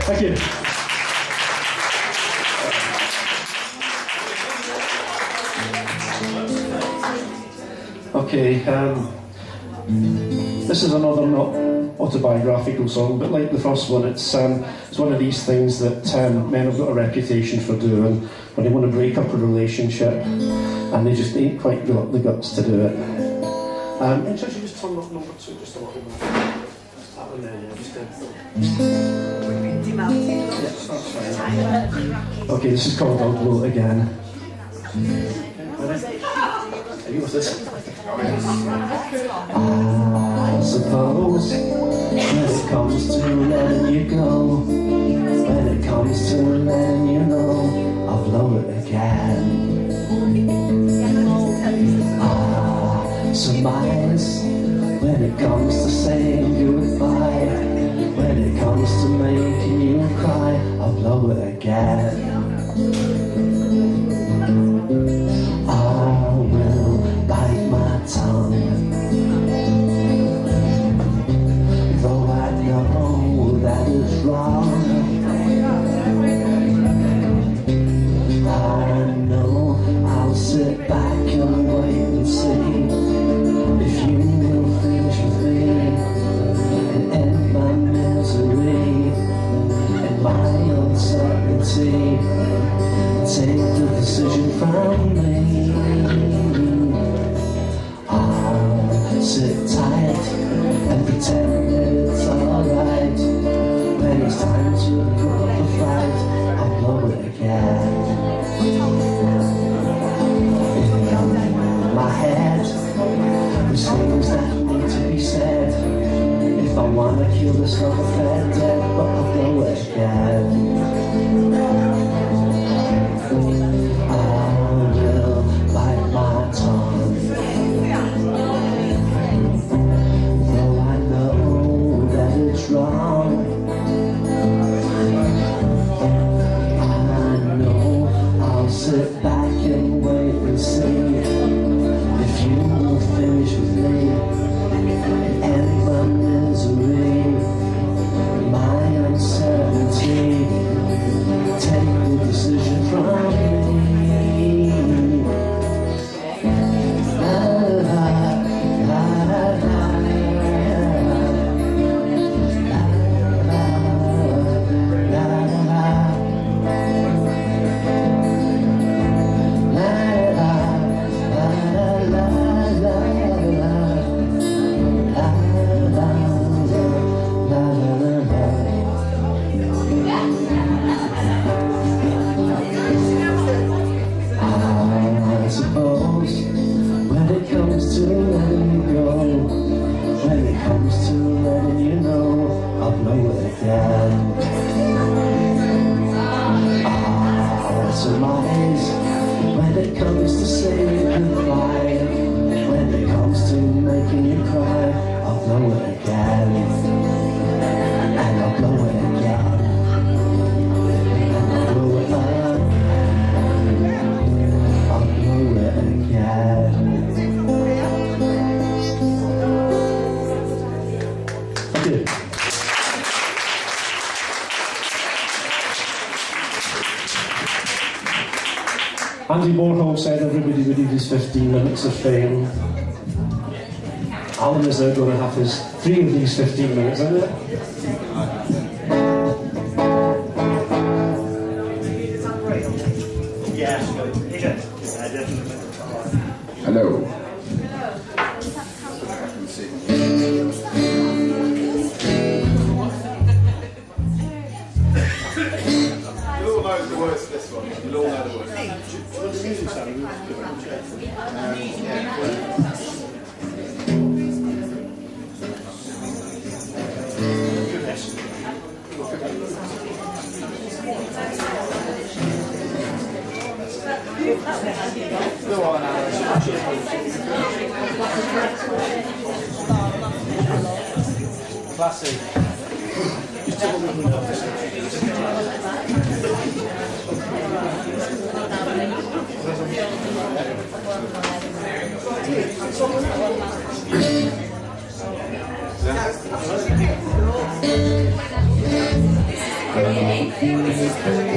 Thank you. Okay, this is another not autobiographical song, but like the first one, it's one of these things that men have got a reputation for doing when they want to break up a relationship, and they just ain't quite got the guts to do it. Should you just turn up number 2 just a little bit? That one there, yeah, just yes, that's fine. Okay, this is called I'll Blow It Again. Are you with this? I suppose when it comes to letting you go, when it comes to letting you know, I'll blow it again. Surmise when it comes to saying goodbye, when it comes to making you cry, I'll blow it again. I will bite my tongue, though I know that it's wrong. I know I'll sit back and wait and see if you will finish with me and end my misery and my uncertainty. Take the decision from me. I'll sit tight and pretend it's alright. When it's time to put up a fight, I'll blow it again. In my head, there's things that need to be said. If I wanna kill this love affair dead, but I'll blow it again. I will bite my tongue, though I know that it's wrong. I know I'll sit back and wait and see if you will finish with me and end my misery, my uncertainty. Take Andy Warhol said everybody would need his 15 minutes of fame. Alan is now going to have his 3 of these 15 minutes, isn't it? Yeah, definitely. Hello. You'll all know the words to this one. You'll all know the words. Go on, Alex. Classic.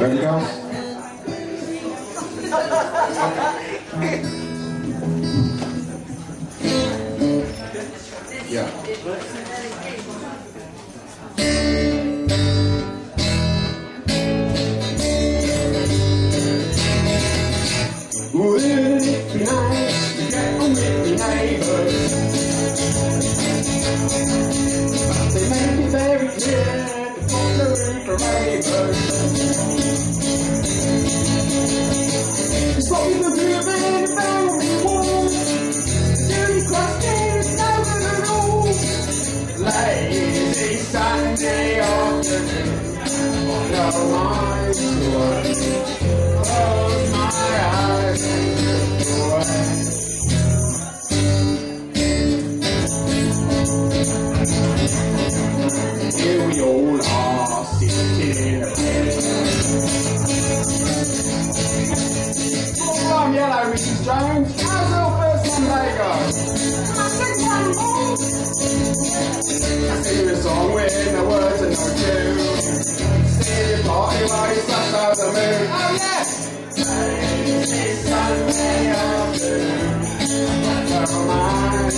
Ready, guys? Yeah. Wouldn't it be nice to get on with your neighbours? But they make it very clear to put the roof for neighbours. It's what we've been doing in the family wall. Dirty crusties, never the rules. Lazy Sunday afternoon. Never mind what. Close my eyes and drift away. Here we all are sitting in a bed. Oh, I'm yellow, Mrs. Jones. How's your first Monday go? I sing one more. I sing a song with the words and no tune. Sing party while you slash out the moon. Oh yes! Lazy Sunday afternoon. Never mind.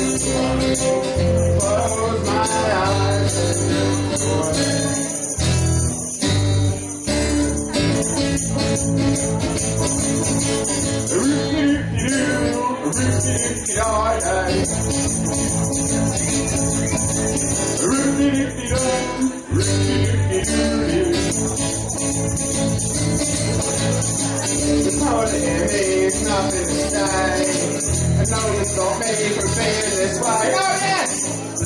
Close my eyes and drift away. The party means nothing to say, and no one stopped me from feeling this way. Oh yes!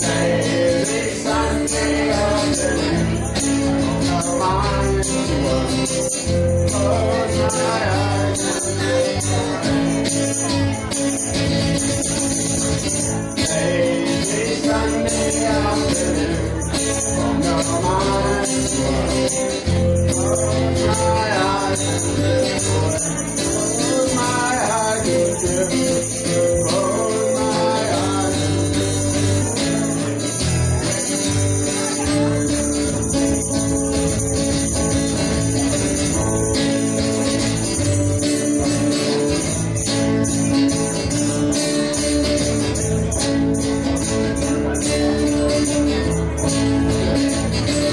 Lazy Sunday afternoon. Never mind what. Close my eyes and drift away. Lazy Sunday afternoon. Never mind what. Close my eyes and drift away. Close my eyes and drift away. Close my eyes and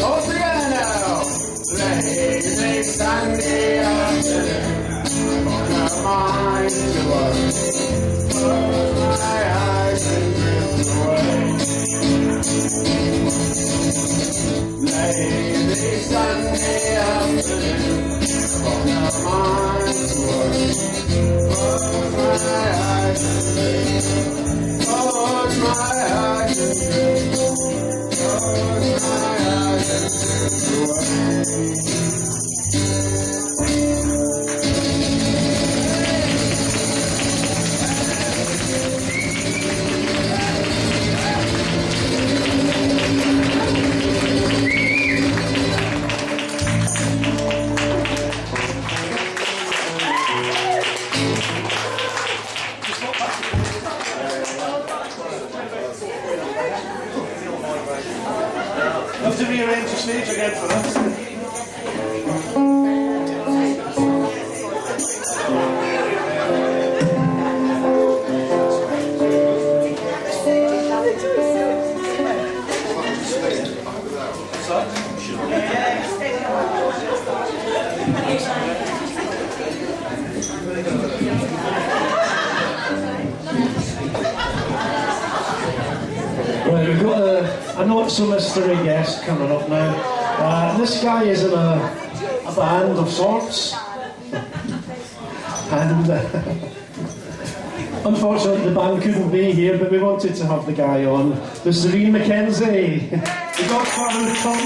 all together now. Lazy Sunday afternoon. Never mind to work. Close my eyes and drift away. Lazy Sunday afternoon. Never mind to work. Close my eyes and drift. Close my eyes and drift. Close my eyes and drift away. Have to rearrange the stage again for us. Right, we've got a not-so-mystery guest coming up now. This guy is in a band of sorts. And unfortunately the band couldn't be here, but we wanted to have the guy on. Mr. Ian Mackenzie. We got Father Tom.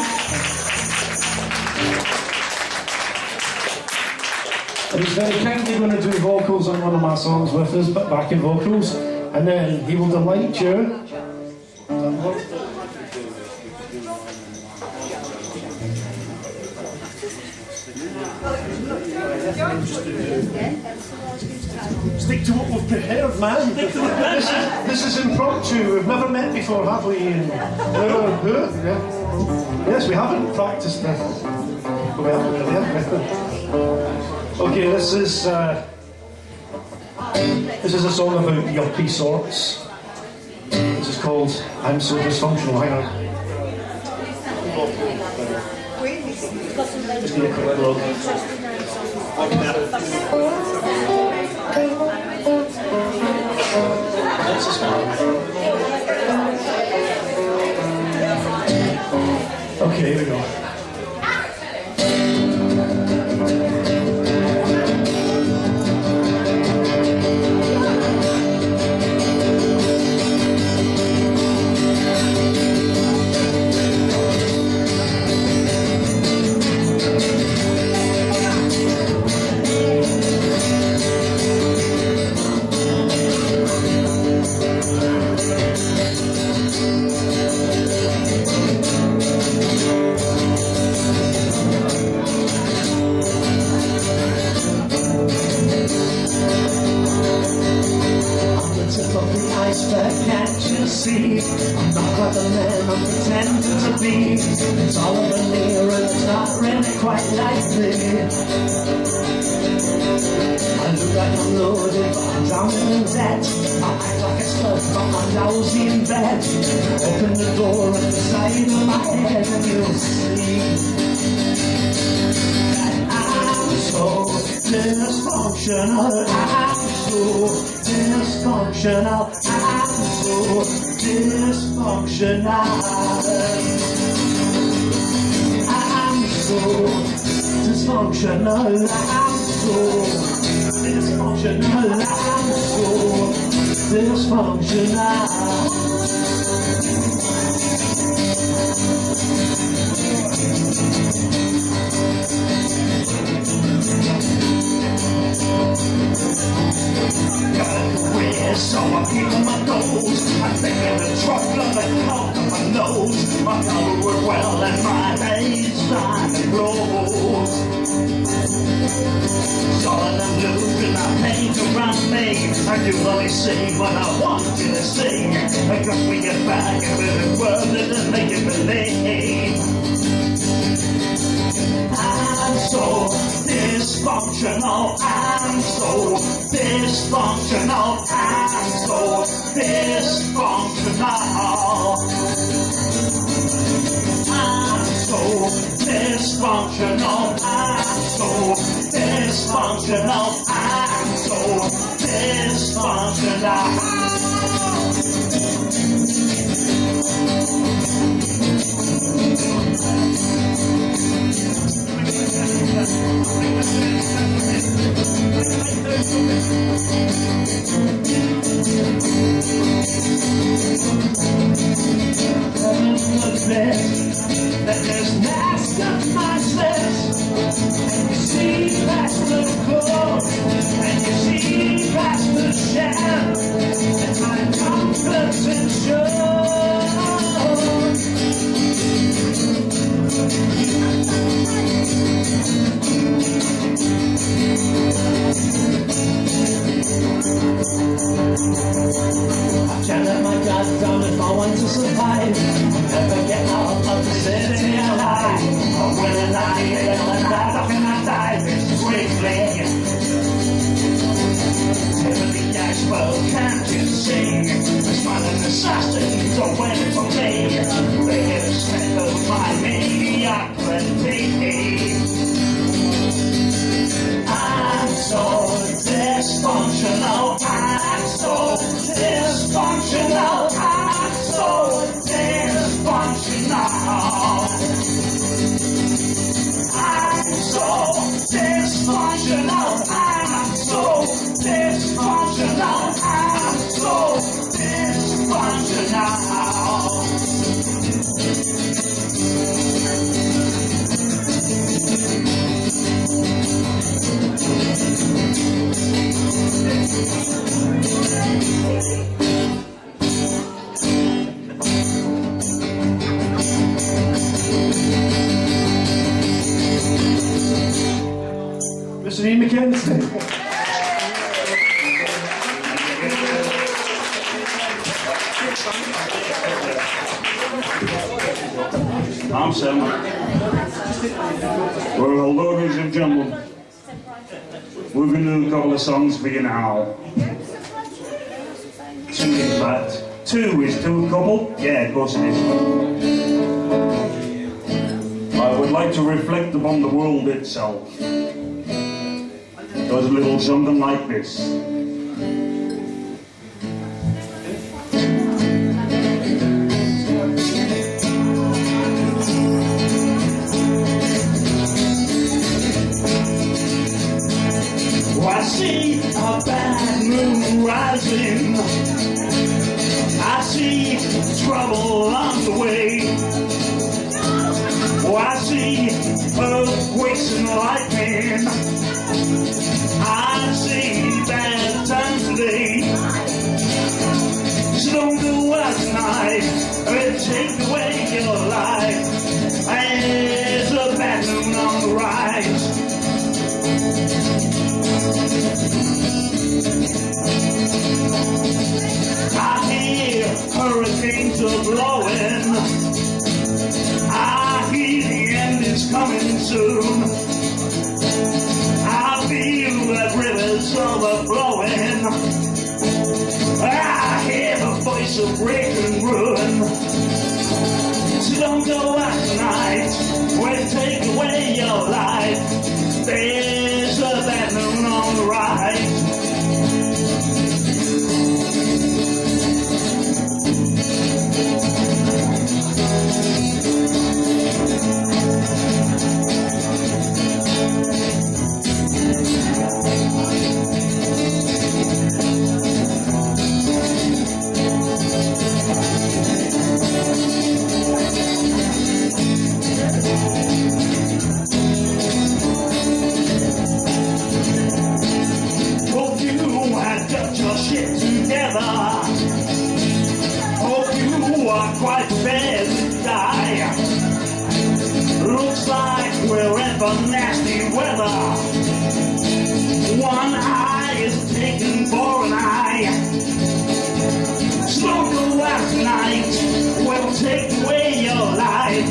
And he's very kindly going to do vocals on one of my songs with us, but backing vocals. And then he will delight you. Stick to what we've prepared, man. This is impromptu. We've never met before, have we, Ian? Never. Yeah. Yes, we haven't practiced this. We haven't really, have we? Okay, this is a song about yuppie sorts. This is called I'm So Dysfunctional. Hang on. Just need a quick look. Okay, here we go. I'm not quite the man I'm pretending to be. It's all over near and it's not really quite like me. I look like I'm loaded, but I'm drowning in debt. I act like a slut, but I'm drowsy in bed. Open the door at the side of my head and you'll see that I'm so dysfunctional. I'm so dysfunctional. I'm so dysfunctional. I'm so dysfunctional. I'm so dysfunctional. I'm so dysfunctional. So I keep on my toes. I'm thinking the trouble of it out of my nose. My color work well and my days start to close. So I'm losing my pain around me. I do only see what I want you to see. I got me get back into the world and make it believe. I'm so dysfunctional. I'm so dysfunctional. I'm so dysfunctional. I'm so dysfunctional. I'm so dysfunctional. I'm so dysfunctional. That there's master mindless, and you see past the core, and you see past the sham, and my comfort's insured. I'm trying to let my God down if I want to survive. I'll never get out of the city alive. Oh, when I die, how can I die this quickly? Heavenly Axwell, can't you see? This man an assassin, don't wait for me. They get a spell by me. I'm Sam. Well, ladies and gentlemen, we're going to do a couple of songs for you now. Two, in fact. Two is to a couple? Yeah, of course it is. I would like to reflect upon the world itself. It goes a little something like this. I see a bad moon rising. I see trouble on the way. Oh, I see earthquakes and lightning. I see bad times today. So don't go out tonight and take away your life. There's a bad moon on the rise. I hear hurricanes are blowing. I hear the end is coming soon. I feel that rivers overflowing. I hear the voice of rage and ruin. So don't go out tonight, we'll take away your life. There's a bad moon on the rise. Quite prepared to die. Looks like we're in for nasty weather. One eye is taken for an eye. So don't go out tonight, we'll take away your life.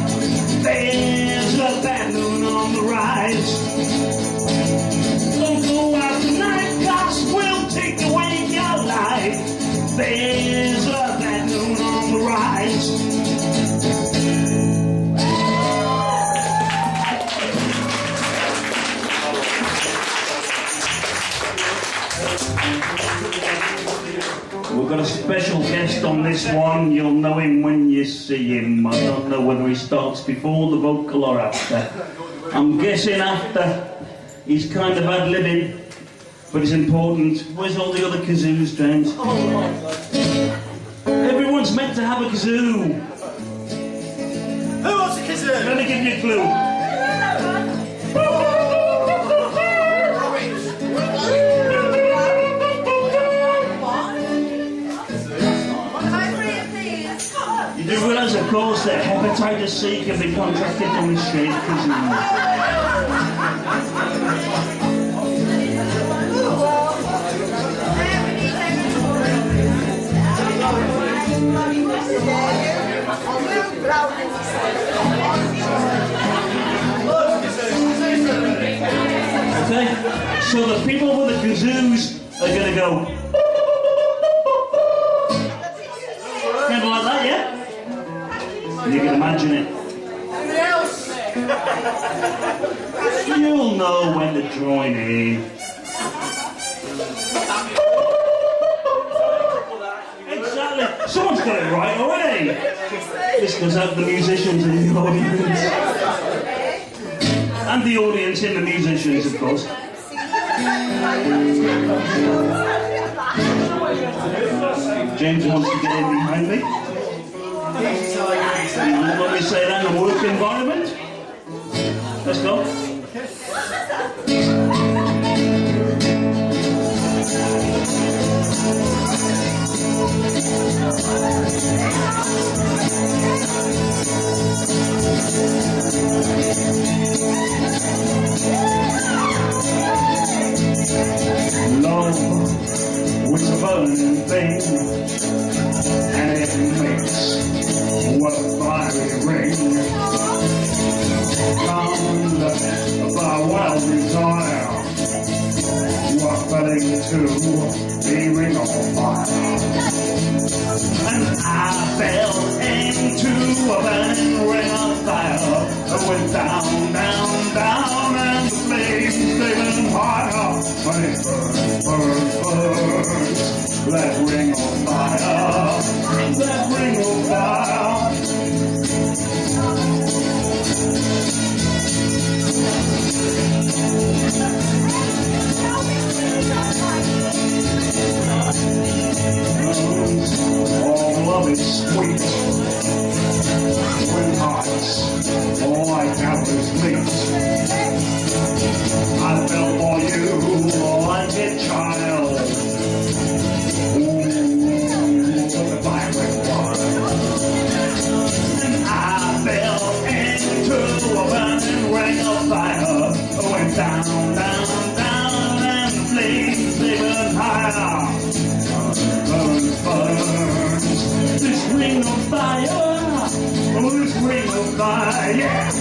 There's a bad moon on the rise. Don't go out tonight, cause we'll take away your life. There's a bad moon on the rise. We've got a special guest on this one. You'll know him when you see him. I don't know whether he starts before the vocal or after. I'm guessing after. He's kind of ad-libbing, but it's important. Where's all the other kazoos, James? Everyone's meant to have a kazoo. Who wants a kazoo? Let me give you a clue. You do realise, of course, that hepatitis C can be contracted from the straight kazoo. Okay, so the people with the kazoos are going to go. Kind of like that, yeah? You can imagine it. You'll know when to join in. Exactly. Someone's got it right already. This goes out to the musicians in the audience. And the audience in the musicians, of course. James wants to get in behind me. Let me say that in a work environment. Let's go. Love was a burning thing, and it makes what I went down, down, down, and the flames, they went higher. But it burns, burns, burns. That ring of fire, that ring of fire. All love is sweet when hearts all like apples meet. I fell for you like a child. Ooh, the vibrant one. And I fell into a burning ring of fire. Went down, down, down, and the flames they burn higher. Burns, burns, this ring of fire, oh, this ring of fire, yeah.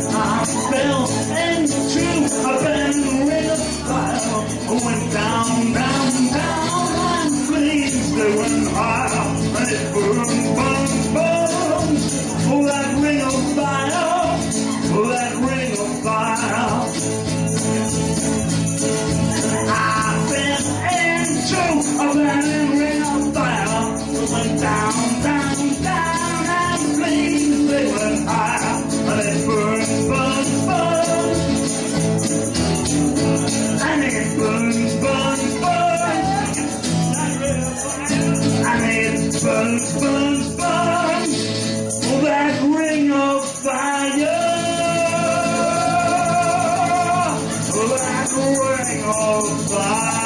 I fell into a burning ring of fire. Went down, down, down, and flames they went higher. And it burns, burns, burns. Oh, that ring of fire. Oh, that ring of fire. I fell into a burning ring of fire. Went down, down, down, and flames they went higher. And it burns, burns, burns. And it burns, burns, burns. And it burns, burns, burns. Oh, that ring of fire. Oh, that ring of fire.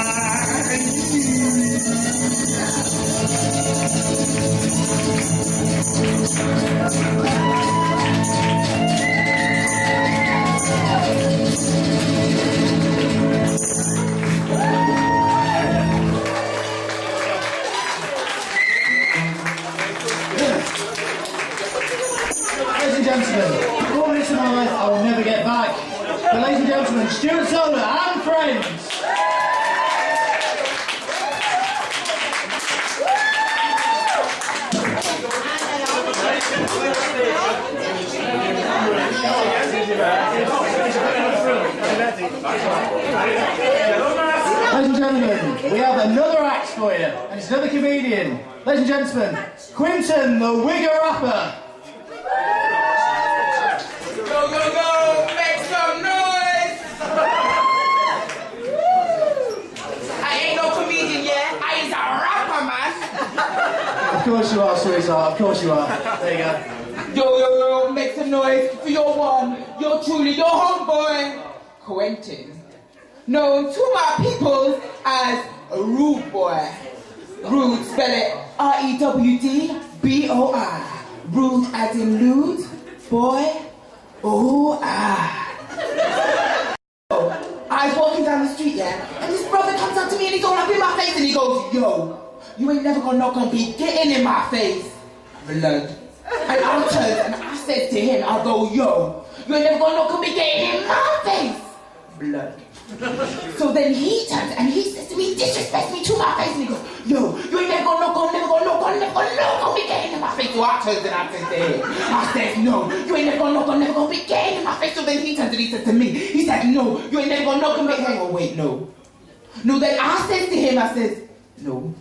Ladies and gentlemen, 4 minutes of my life I will never get back. But ladies and gentlemen, Stuart, Zola and friends. Ladies and gentlemen, we have another act for you, and it's another comedian. Ladies and gentlemen, Quentin, the Wigger rapper. Go, go, go! Make some noise! I ain't no comedian yet. I is a rapper, man. Of course you are, sweetheart. Of course you are. There you go. Yo, yo, yo! Make some noise for your one, your truly, your homeboy, Quentin. Known to my people as Rude Boy. Rude, spell it R-E-W-D-B-O-I. Rude as in lewd, boy, oh-I. I was walking down the street, yeah, and this brother comes up to me and he's all up in my face and he goes, yo, you ain't never gonna be getting in my face, blood. And I turned and I said to him, I go, yo, you ain't never gonna be getting in my face, blood. So then he turns and he says to me, disrespects me to my face, and he goes, yo, you ain't never gonna be getting in my face. So I turned and I said to him, I said, no, you ain't never gonna be getting in my face. So then he turns and he says to me, he said, no, you ain't never gonna be, hang on, wait, no. No, then I said to him, I said, no.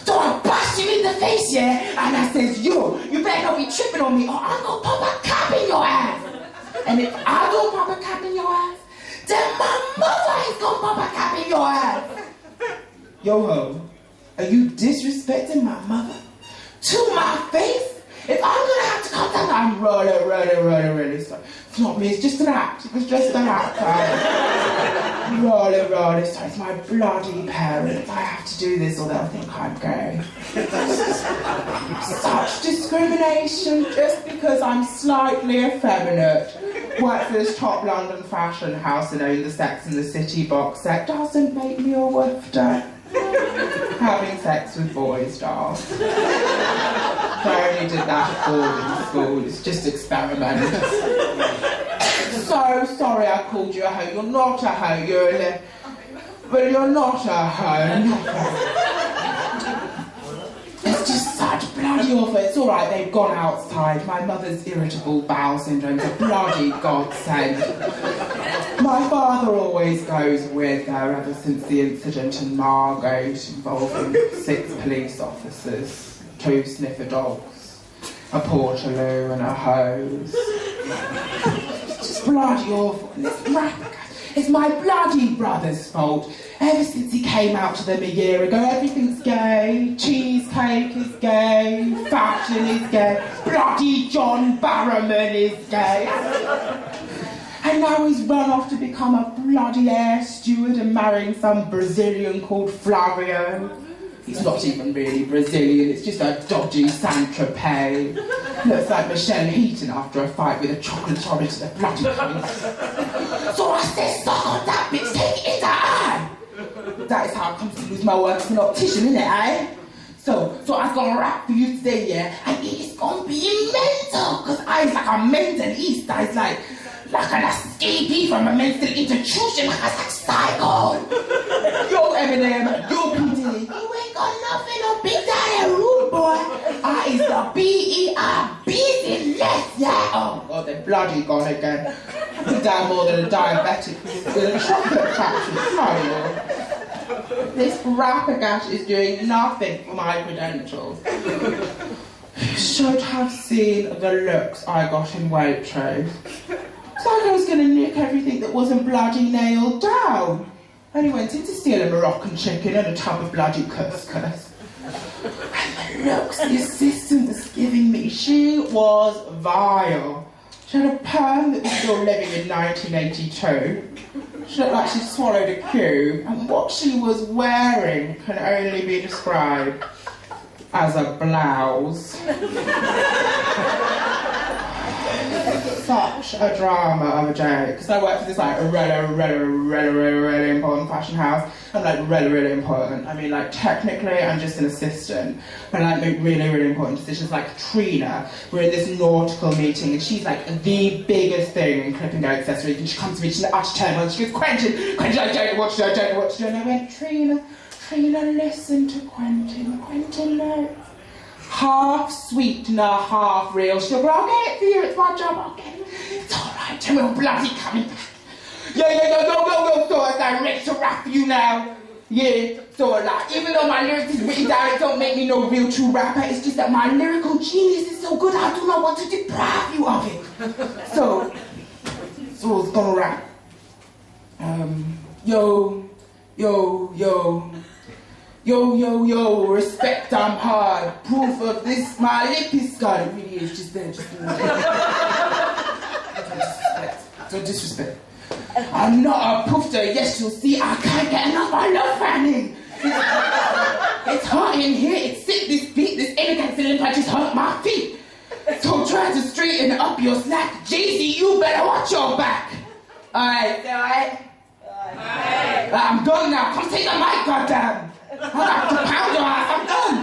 So I bashed him in the face, yeah, and I says, yo, you better not be tripping on me or I'm gonna pop a cap in your ass. And if I don't pop a cap in your ass, then my mother is gonna pop a cap in your ass. Yo ho, are you disrespecting my mother to my face? If I'm gonna have to come down, I'm really sorry. It's not me, it's just an act. It's just an act. Really, so it's my bloody parents. I have to do this or they'll think I'm gay. Such discrimination just because I'm slightly effeminate. Work for this top London fashion house and own the Sex and the City box set doesn't make me a woofter. Having sex with boys, darling. I only did that at boarding school. It's just experiment. So sorry I called you a hoe. You're not a hoe. But you're not a hoe. It's just such bloody awful. It's all right. They've gone outside. My mother's irritable bowel syndrome's a bloody godsend. My father always goes with her ever since the incident in Margate involving 6 police officers, 2 sniffer dogs, a portaloo and a hose. It's just bloody awful. And it's my bloody brother's fault. Ever since he came out to them a year ago, everything's gay. Cheesecake is gay. Fashion is gay. Bloody John Barrowman is gay. And now he's run off to become a bloody air steward and marrying some Brazilian called Flavio. He's not even really Brazilian, it's just a dodgy Saint-Tropez. Looks like Michelle Heaton after a fight with a chocolate cherry to the bloody face. So I said, suck on that bitch, take it in the eye! That is how I come to lose my work as an optician, innit, eh? So I was gonna rap for you today, yeah, and it's gonna be mental, because I'm like a mentalist, I'm like an escapee from a mental institution, like a psycho. Yo, Eminem, yo, P. Diddy, you ain't got nothing on Big Daddy rude, boy. I is the B.E.R. business, yeah. Oh, God, they're bloody gone again. I could die more than a diabetic with a chocolate factory. Sorry, Lord. This rapagash is doing nothing for my credentials. You should have seen the looks I got in Waitrose. It's like I was going to nick everything that wasn't bloody nailed down. I only went in to steal a Moroccan chicken and a tub of bloody couscous. And the looks the assistant was giving me, she was vile. She had a perm that was still living in 1982. She looked like she'd swallowed a cube, and what she was wearing can only be described as a blouse. Such a drama of a day, because I work for this like really important fashion house. I'm like really important. I mean, like technically I'm just an assistant, but I like make really important decisions. Like Trina, we're in this nautical meeting and she's like the biggest thing in clipping out accessories, and she comes to me, she's like, I turn on, she goes, Quentin, I don't know what to do, and I went, Trina, listen to Quentin, knows. Half sweet, not half real. She'll go, I'll get it for you, it's my job, I'll get it. It's alright, Tim will bloody coming back. Yeah, go, so it's like ready to rap for you now. Yeah, so like, even though my lyrics is written down, it don't make me no real true rapper, it's just that my lyrical genius is so good, I do not want to deprive you of it. So it's gonna rap. Yo, respect, I'm hard. Proof of this, my lip is scarred. It really is, just there. Don't disrespect. I'm not a poofter, yes, you'll see, I can't get enough, I love fanning. It's hot in here, it's sick, this beat, this elegant feeling like just hurt my feet. So try to straighten up your slack. Jay-Z, you better watch your back. Alright? I'm done now, come take the mic, goddamn. I got to pound your ass, I'm done.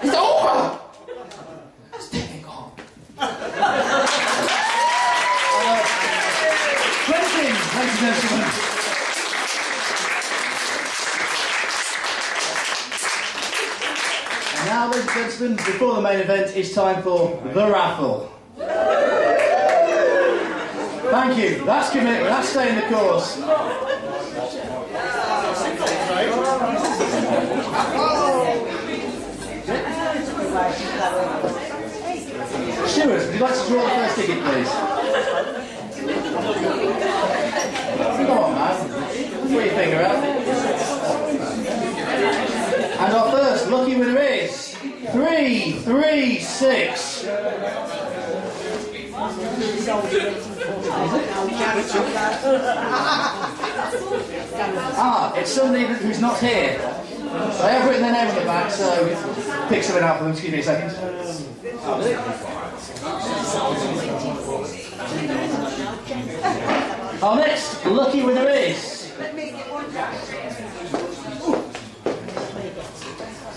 It's over. Just take it home. Quentin, ladies and gentlemen. And now, ladies and gentlemen, before the main event, it's time for the raffle. Thank you. That's commitment. That's staying the course. Stuart, would you like to draw the first ticket, please? Come on, man. Put your finger out. And our first lucky winner is 336. It's somebody who's not here. I have written their name on the back, so pick something out for them. Excuse me a second. Our next lucky winner is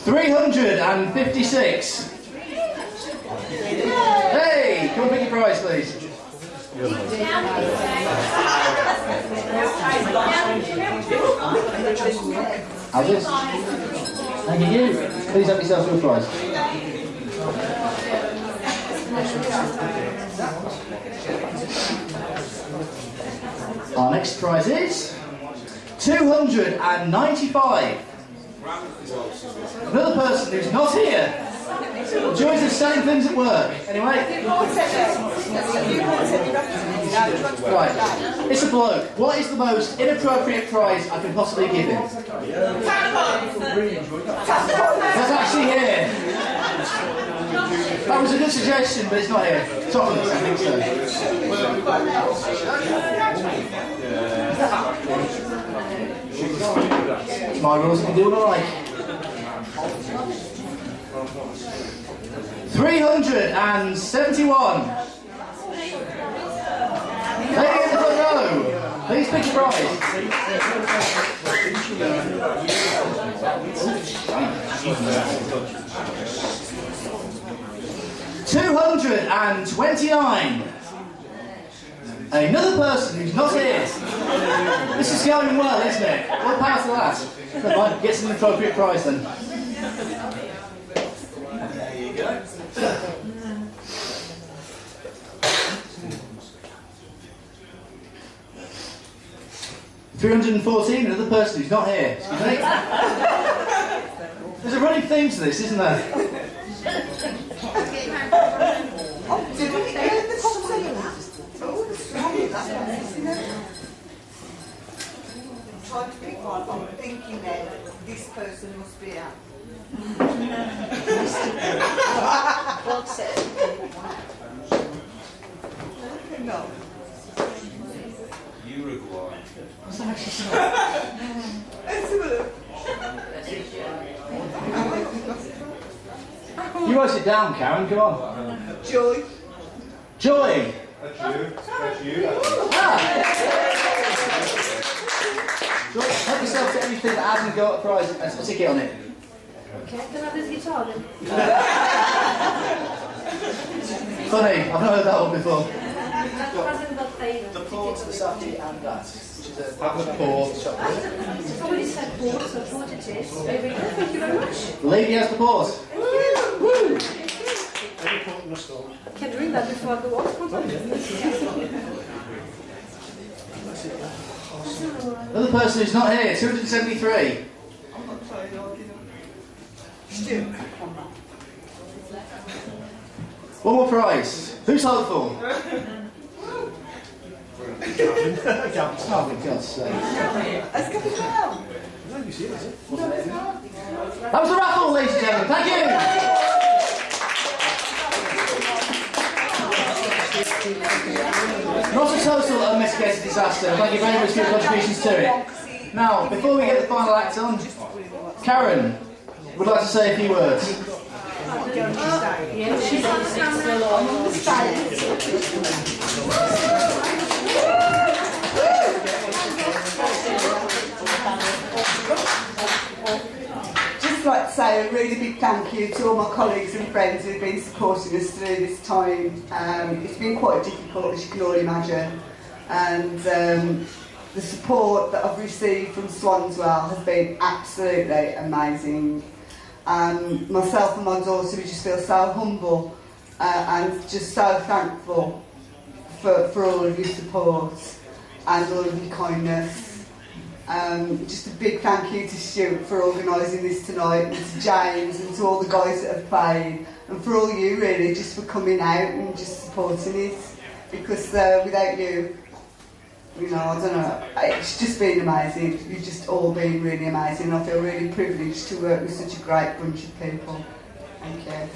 356. Hey, come and pick your prize, please. How's this? Thank you. Please help yourself to a prize. Our next prize is 295. Another person who's not here. Joys of selling things at work. Anyway. Right. It's a bloke. What is the most inappropriate prize I can possibly give him? That's actually here. That was a good suggestion, but it's not here. Chocolates, I think so. It's my rules, I can do what I like. 371. Lady in the front row, please pick a prize. 229. Another person who's not here. This is going well, isn't it? What power to that? Never mind, gets an appropriate prize then. There you go. 314, another person who's not here. Excuse me. There's a running theme to this, isn't there? Trying to pick one, I'm thinking that this person must be out. What's it? No. Uruguay. What's that actually say? You wrote it down, Karen, come on. Joy. Joy! That's you. Ah. Joy, help yourself to anything that hasn't got a prize and a ticket on it. Okay, can I have this guitar then? Funny, I've not heard that one before. The port, the sati and that. Which is a port chocolate. Somebody said port, so port it is. Very good, thank you very much. The lady has the port. Woo! Can you drink that before I go off? Another person who's not here, 273. Stuart. One more prize. Who's hopeful? Oh, for God's sake. Let's go down. That was the raffle, ladies and gentlemen. Thank you. Not a total unmitigated disaster. Thank you very much for your contributions to it. Now, before we get the final act on, Karen would like to say a few words. Just like to say a really big thank you to all my colleagues and friends who've been supporting us through this time. It's been quite difficult, as you can all imagine, and the support that I've received from Swanswell has been absolutely amazing. Myself and my daughter, we just feel so humble and just so thankful for all of your support and all of your kindness. Just a big thank you to Stuart for organising this tonight, and to James and to all the guys that have played, and for all you really just for coming out and just supporting it, because without you, you know, I don't know, it's just been amazing. You've just all been really amazing. I feel really privileged to work with such a great bunch of people. Thank you.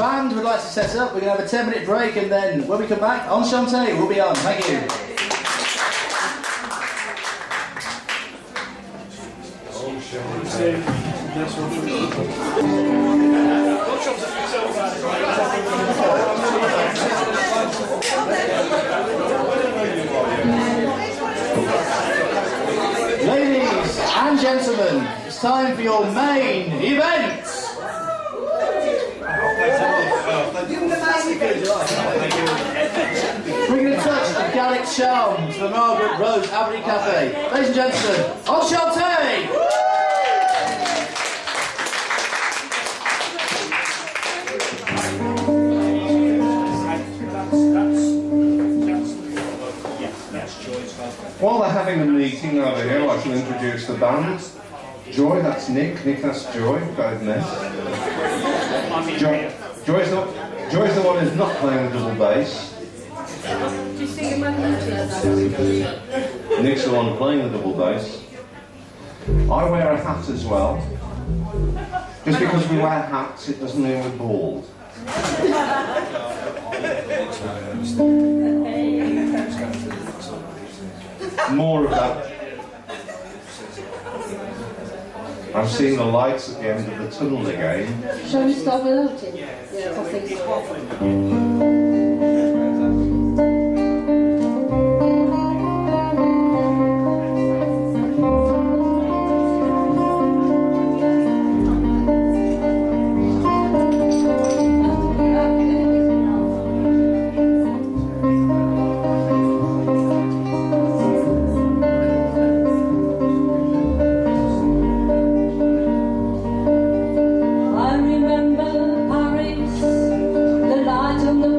band would like to set up. We're going to have a 10-minute break, and then when we come back, Enchante will be on. Thank you. Ladies and gentlemen, it's time for your main event. Bringing a touch of Gallic charm to the Margaret Rose Abri Cafe. Ladies and gentlemen, Enchante! While they're having a meeting over here, I shall introduce the band. Joy, that's Nick. Nick, that's Joy. Both men. Joy's the one who's not playing the double bass. Do you sing in Makin? Nick's the one playing the double bass. I wear a hat as well. Just because we wear hats, it doesn't mean we're bald. More of that. I've seen the lights at the end of the tunnel again. Shall we start without it? Yeah, I think so. I remember Paris, the light on the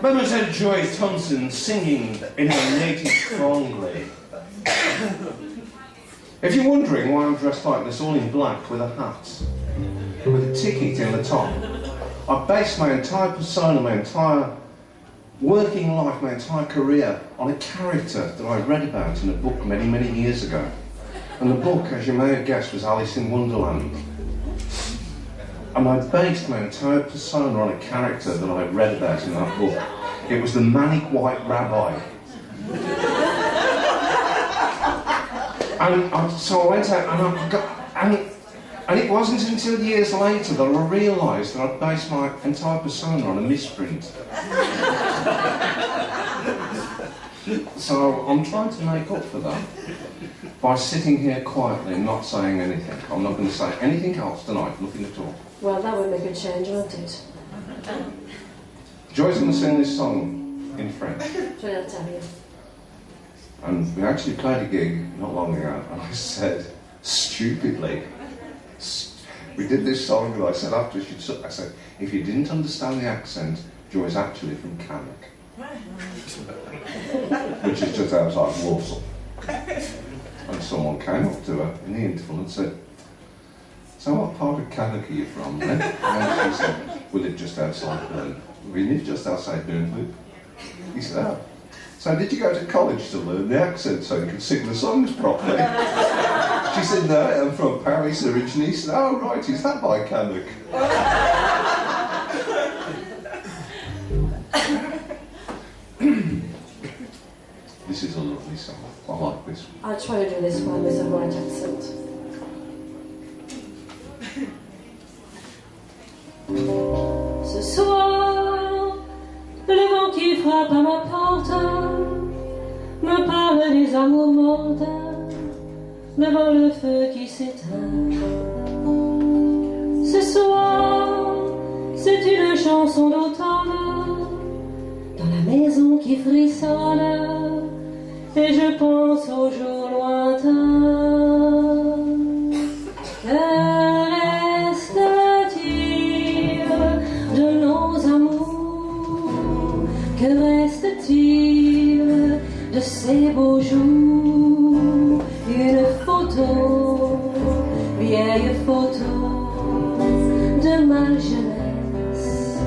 Mademoiselle Joy Thompson singing in her native strongly. If you're wondering why I'm dressed like this, all in black with a hat, with a ticket in the top, I based my entire persona, my entire working life, my entire career on a character that I read about in a book many, many years ago. And the book, as you may have guessed, was Alice in Wonderland. And I based my entire persona on a character that I read about in that book. It was the manic white rabbi. So I went out and it wasn't until years later that I realised that I'd based my entire persona on a misprint. So I'm trying to make up for that by sitting here quietly and not saying anything. I'm not going to say anything else tonight, nothing at all. Well, that would make a change, wouldn't it? Joy's going to sing this song in French. Shall I tell you? And we actually played a gig not long ago, and I said, stupidly, we did this song, and I said after I said, if you didn't understand the accent, Joy's actually from Cannock, which is just outside Warsaw. And someone came up to her in the interval and said, so what part of Cannock are you from then? And she said, we live just outside Bern. We live just outside Bern. He said, oh. So did you go to college to learn the accent so you could sing the songs properly? She said, no, I'm from Paris originally. He said, oh right, is that by Cannock? This is a lovely song. I like this one. I'll try to do this one with a right accent. Ce soir, le vent qui frappe à ma porte me parle des amours mortes devant le feu qui s'éteint. Ce soir, c'est une chanson d'automne dans la maison qui frissonne et je pense aux jours lointains. Que reste-t-il de ces beaux jours? Une photo, vieille photo de ma jeunesse.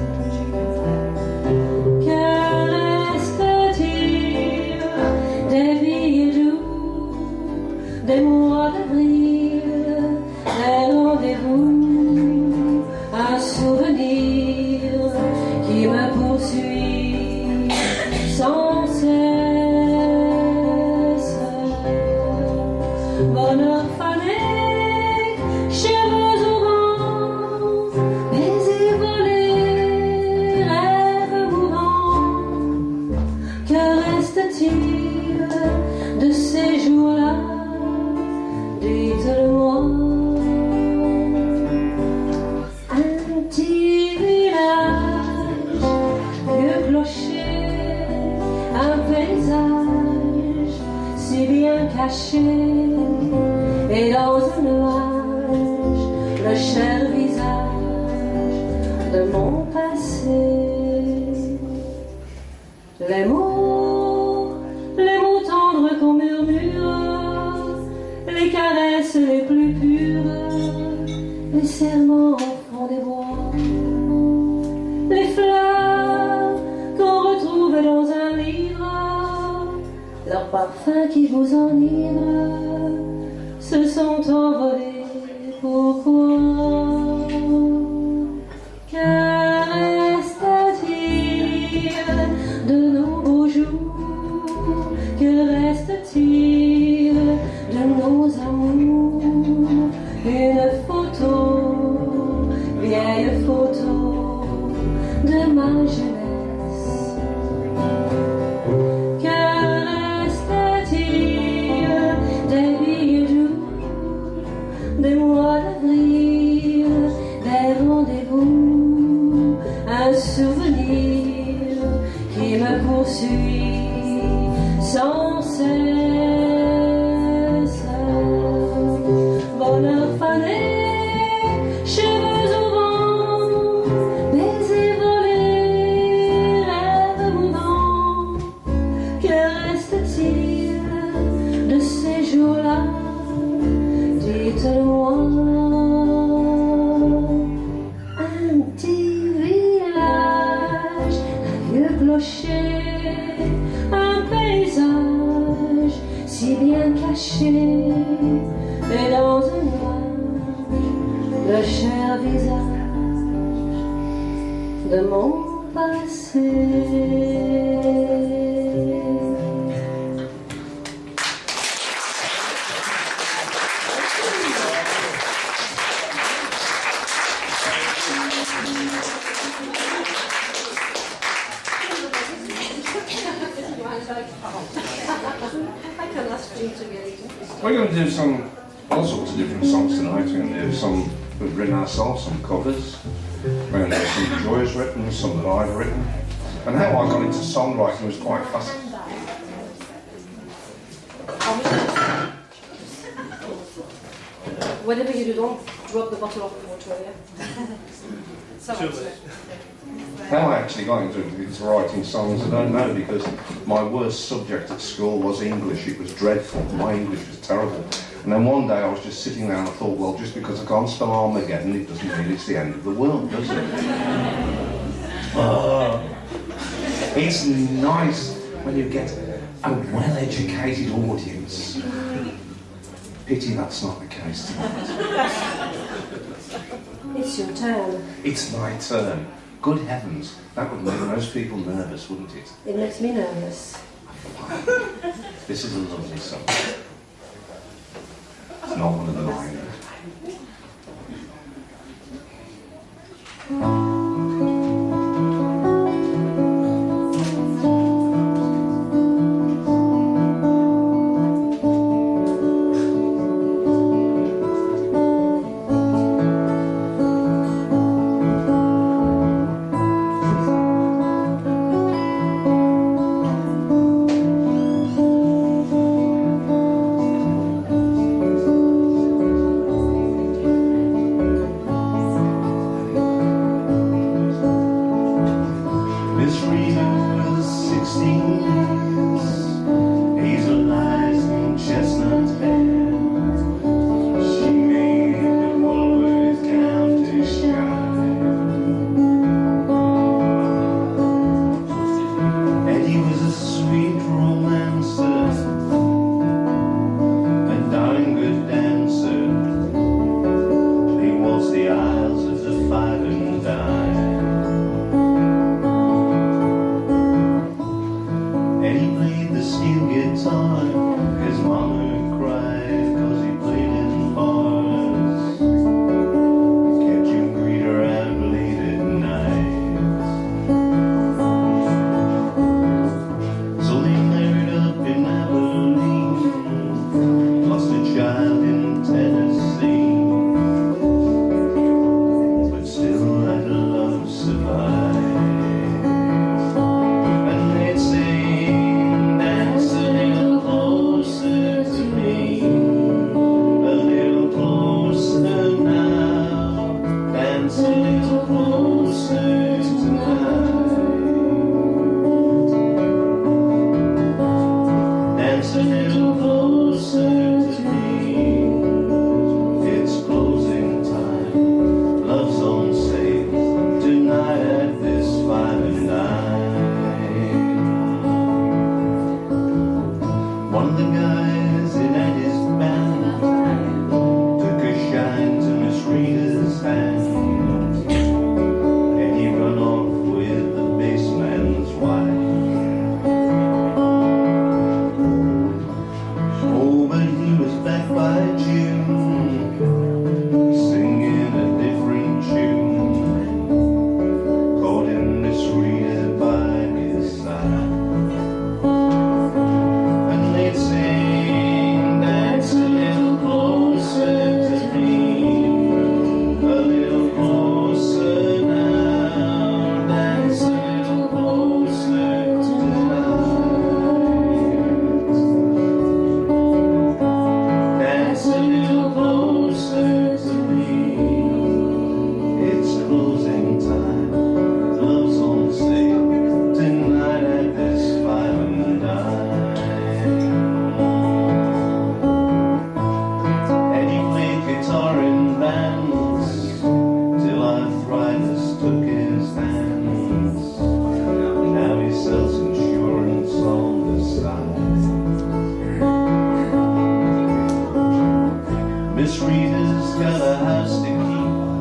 Que reste-t-il des billets doux, des mois d'avril, des rendez-vous, un souvenir qui me poursuit sans cesse. Bonheur fané, cheveux au vent, baisers volés, rêves mouvants. Que reste-t-il de ces jours-là? Dites-le-moi. Un petit village, vieux clocher, un paysage si bien caché, et dans un nuage le cher visage de mon passé. Les mots tendres qu'on murmure, les caresses les plus pures, les serments au fond des bois, les fleurs qu'on retrouve dans un livre, leur parfum qui vous enivre, se sont envolés. Pourquoi? Que reste-t-il de nos beaux jours? Que reste-t-il de nos amours? Une photo, vieille photo de ma jeunesse. Que reste-t-il des billets doux, des mois d'avril, des rendez-vous, un souvenir qui me poursuit sans cesse. Bonheur fané, le cher visage de mon passé. We're going to do all sorts of different songs tonight. We're going to do some we've written ourselves, some covers. We're going to do some that Joy's written, some that I've written. And how I got into songwriting was quite fascinating. Whenever you do, don't drop the bottle of water, yeah? How I actually got into writing songs, I don't know, because my worst subject at school was English. It was dreadful. My English was terrible. And then one day I was just sitting there and I thought, well, just because I can't spell Armageddon, it doesn't mean it's the end of the world, does it? It's nice when you get a well-educated audience. Pity that's not the case tonight. It's your turn. It's my turn. Good heavens, that would make most people nervous, wouldn't it? It makes me nervous. This is a lovely song. It's not one of the mine. Miss Rita's got a house to keep.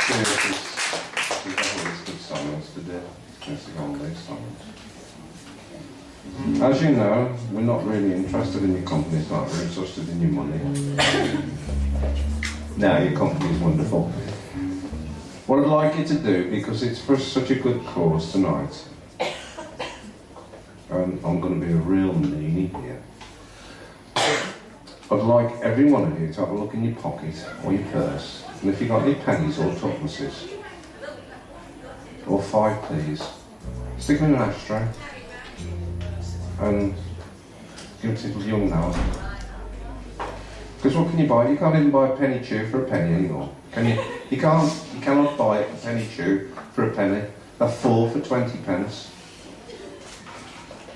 We've got all these good songs to do. Let's sing all these songs. As you know, we're not really interested in your company, it's not we're interested in your money. No, your company is wonderful. What I'd like you to do, because it's for such a good cause tonight, and I'm going to be a real meanie here, I'd like every one of you to have a look in your pocket or your purse, and if you've got any pennies or tuppences, or 5p's, stick them in an ashtray, and give it to little young now. Because what can you buy? You can't even buy a penny chew for a penny anymore. Can you? You cannot buy a penny chew for a penny. They're 4 for 20 pence.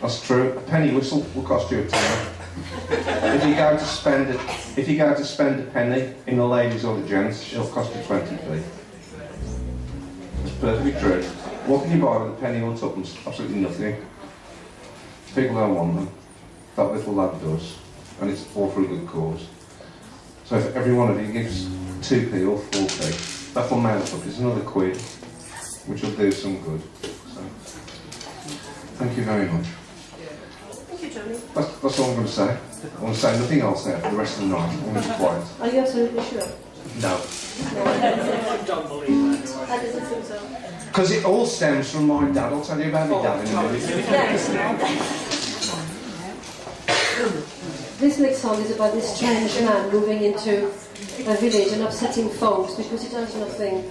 That's true. A penny whistle will cost you a tenner. If you go to spend a penny in the ladies or the gents, it'll cost you 20p. It's perfectly true. What can you buy with a penny or tuppence? Absolutely nothing. People don't want them. That little lad does, and it's all for a good cause. So if every one of you gives 2p or 4p, that will mount up. It's another quid, which will do some good. So, thank you very much. Thank you, Johnny. That's all I'm going to say. I want to say nothing else now for the rest of the night. I want to be quiet. Are you absolutely sure? No. I don't believe that. I didn't think so. Because it all stems from my dad. I'll tell you about my dad in a minute. This next song is about this strange man moving into a village and upsetting folks because he does nothing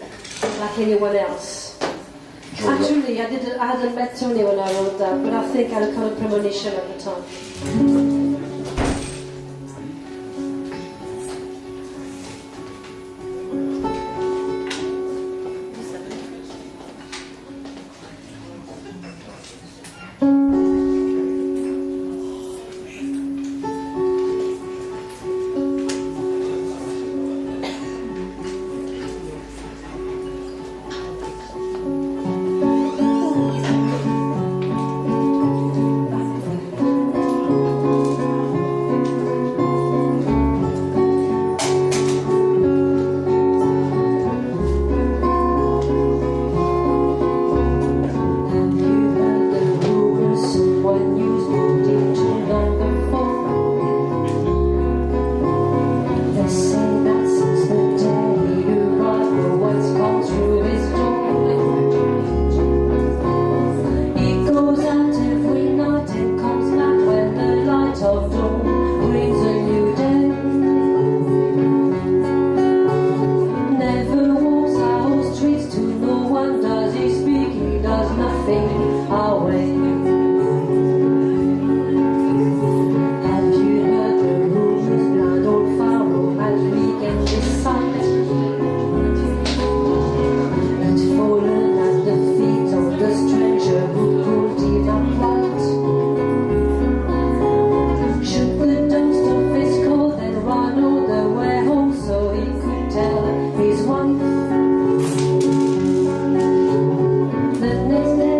like anyone else. Actually, I hadn't met Tony when I wrote that, but I think I had a kind of premonition at the time. The next day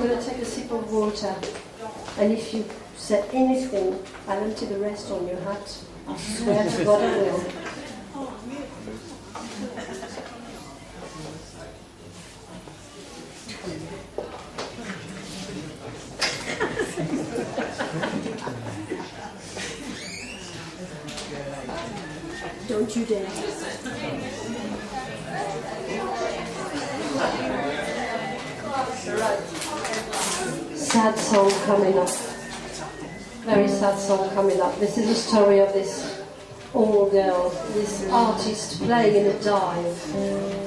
going to take a sip of water. And if you say anything, I'll empty the rest on your hat. I swear to God I will. Don't you dare. Sad song coming up. Very sad song coming up. This is the story of this old girl, this artist playing in a dive.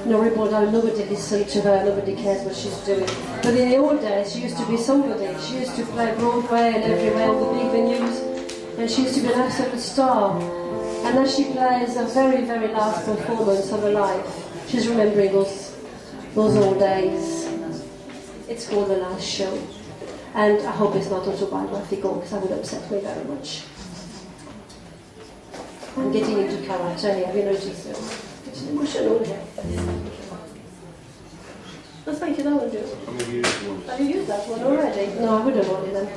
In a horrible dive, nobody listens to her, nobody cares what she's doing. But in the old days, she used to be somebody. She used to play Broadway and everywhere, all the big venues, and she used to be an absolute star. And as she plays a very, very last performance of her life, she's remembering those old days. It's called The Last Show. And I hope it's not autobiographical, because that would upset me very much. I'm getting into character here, have you noticed? It's emotional here. Oh, thank you, that will do. Have you used that one already? No, I would have already then.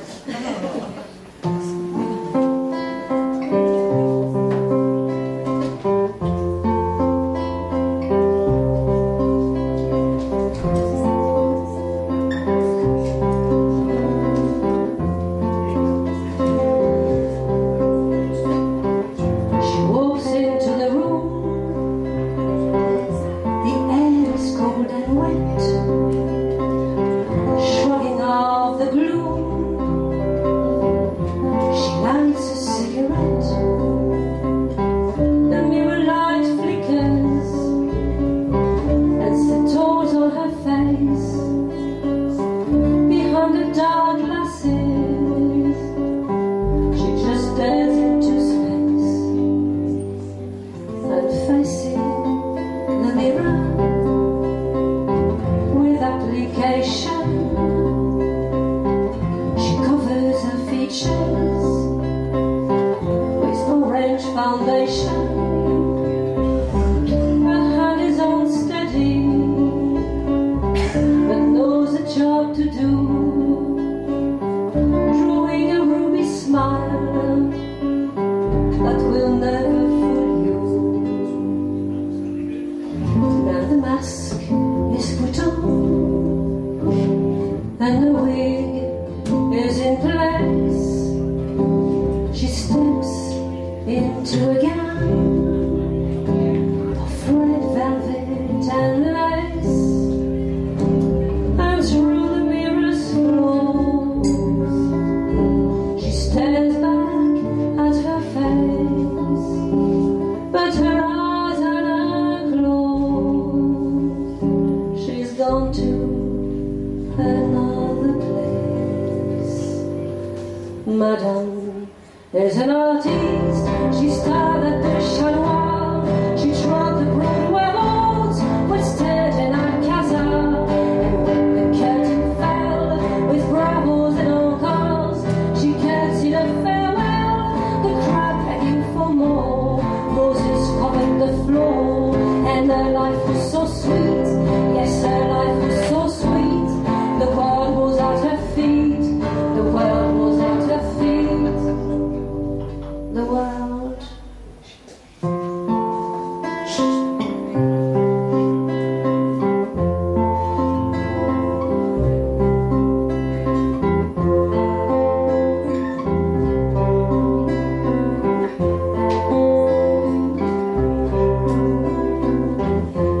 Madame is an artist, she starred at the Chanois, she trod the Broadway halls, but stayed in Alcazar, and when the curtain fell, with bravos and encores, she curtsied a farewell, the crowd begging for more, roses covered the floor, and her life was so sweet, yes, her life was so sweet, the world was at her feet, the world was at her feet. The world.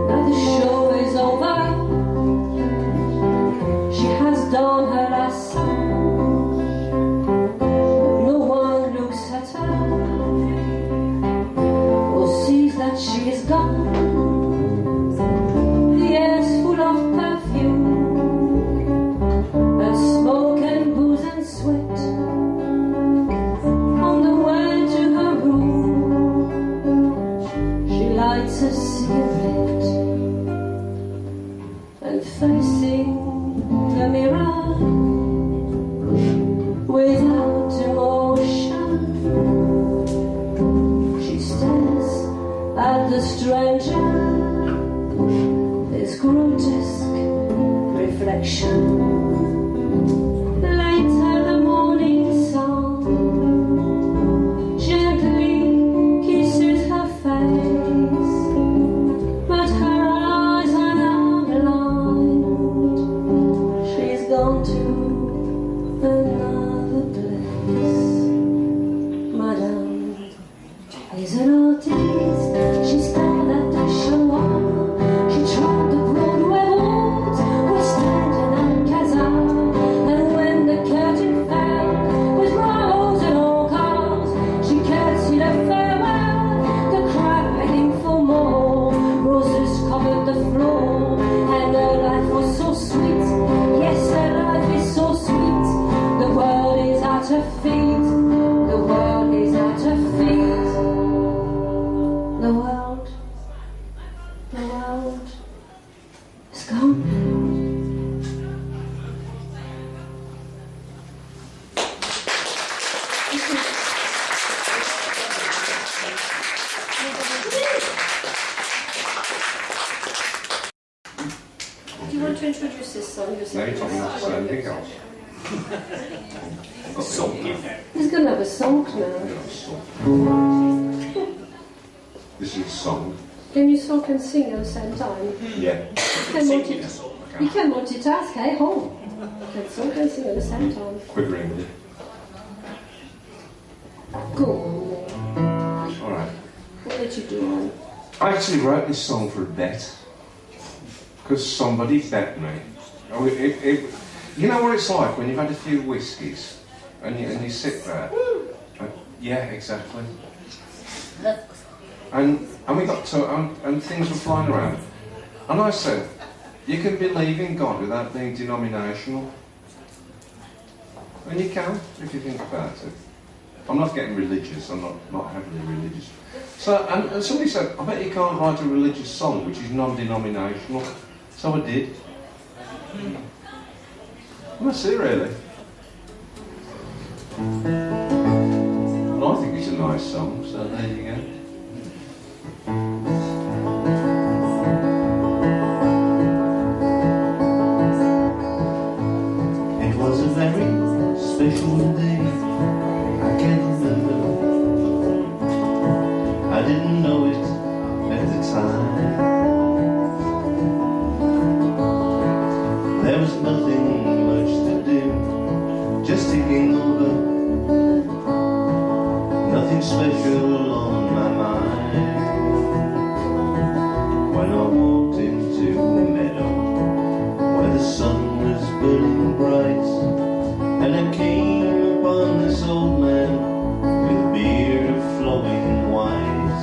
Now the show is over. She has done her last song. That she is gone. The air's full of perfume and smoke and booze and sweat. On the way to her room, she lights a cigarette and facing the mirror without emotion, she stares at the stranger, this grotesque reflection. use this song. No, you told me not to say anything else. I've got song now. He's going to have a song now. This is a song. Can you talk and sing at the same time? Yeah. You can multitask, hey ho. You can talk and sing at the same time. Quivering with it. Go on then. Alright. What did you do, man? I actually wrote this song for a bet. Because somebody bet me. Oh, you know what it's like when you've had a few whiskies and you sit there. Yeah, exactly. And we got to, and things were flying around. And I said, you can believe in God without being denominational. And you can, if you think about it. I'm not getting religious, I'm not heavily religious. So, and somebody said, I bet you can't write a religious song which is non-denominational. So I did. And that's it, really. And I think it's a nice song, so there you go. It was a very special day, I can't remember. I didn't know it at the time. There was nothing much to do, just thinking over. Nothing special on my mind. When I walked into a meadow where the sun was burning bright, and I came upon this old man with a beard flowing white,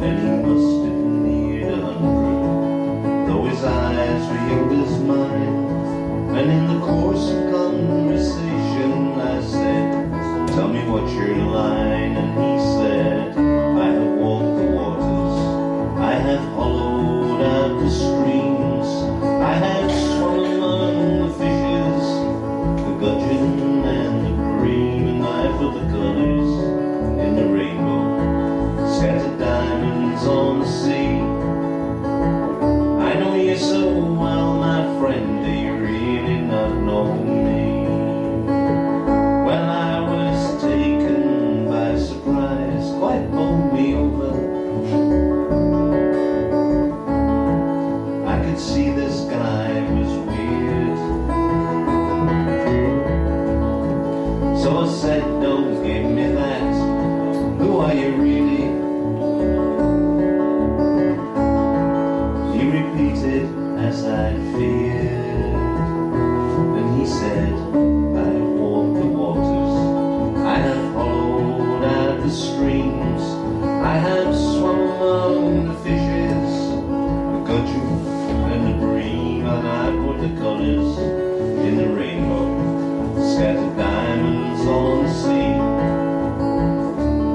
and he must have neared 100, though his eyes were young as mine. And in the course of conversation I said, tell me what's your line? And he said, I have walked the waters, I have hollowed out the streams, I have swum among the fishes, the gudgeon and the bream, and I put the colours in the rainbow, scattered diamonds on the sea. I know you so well, my friend, do you really not know me? Well, I was taken by surprise, quite bowled me over. I could see this guy was weird, so I said, don't give me that, who are you really? He repeated as I feared, and he said, I have walked the waters, I have hollowed out the streams, I have swum among the fishes, the gudgeon and the bream, and I put the colours in the rainbow, scattered diamonds on the sea.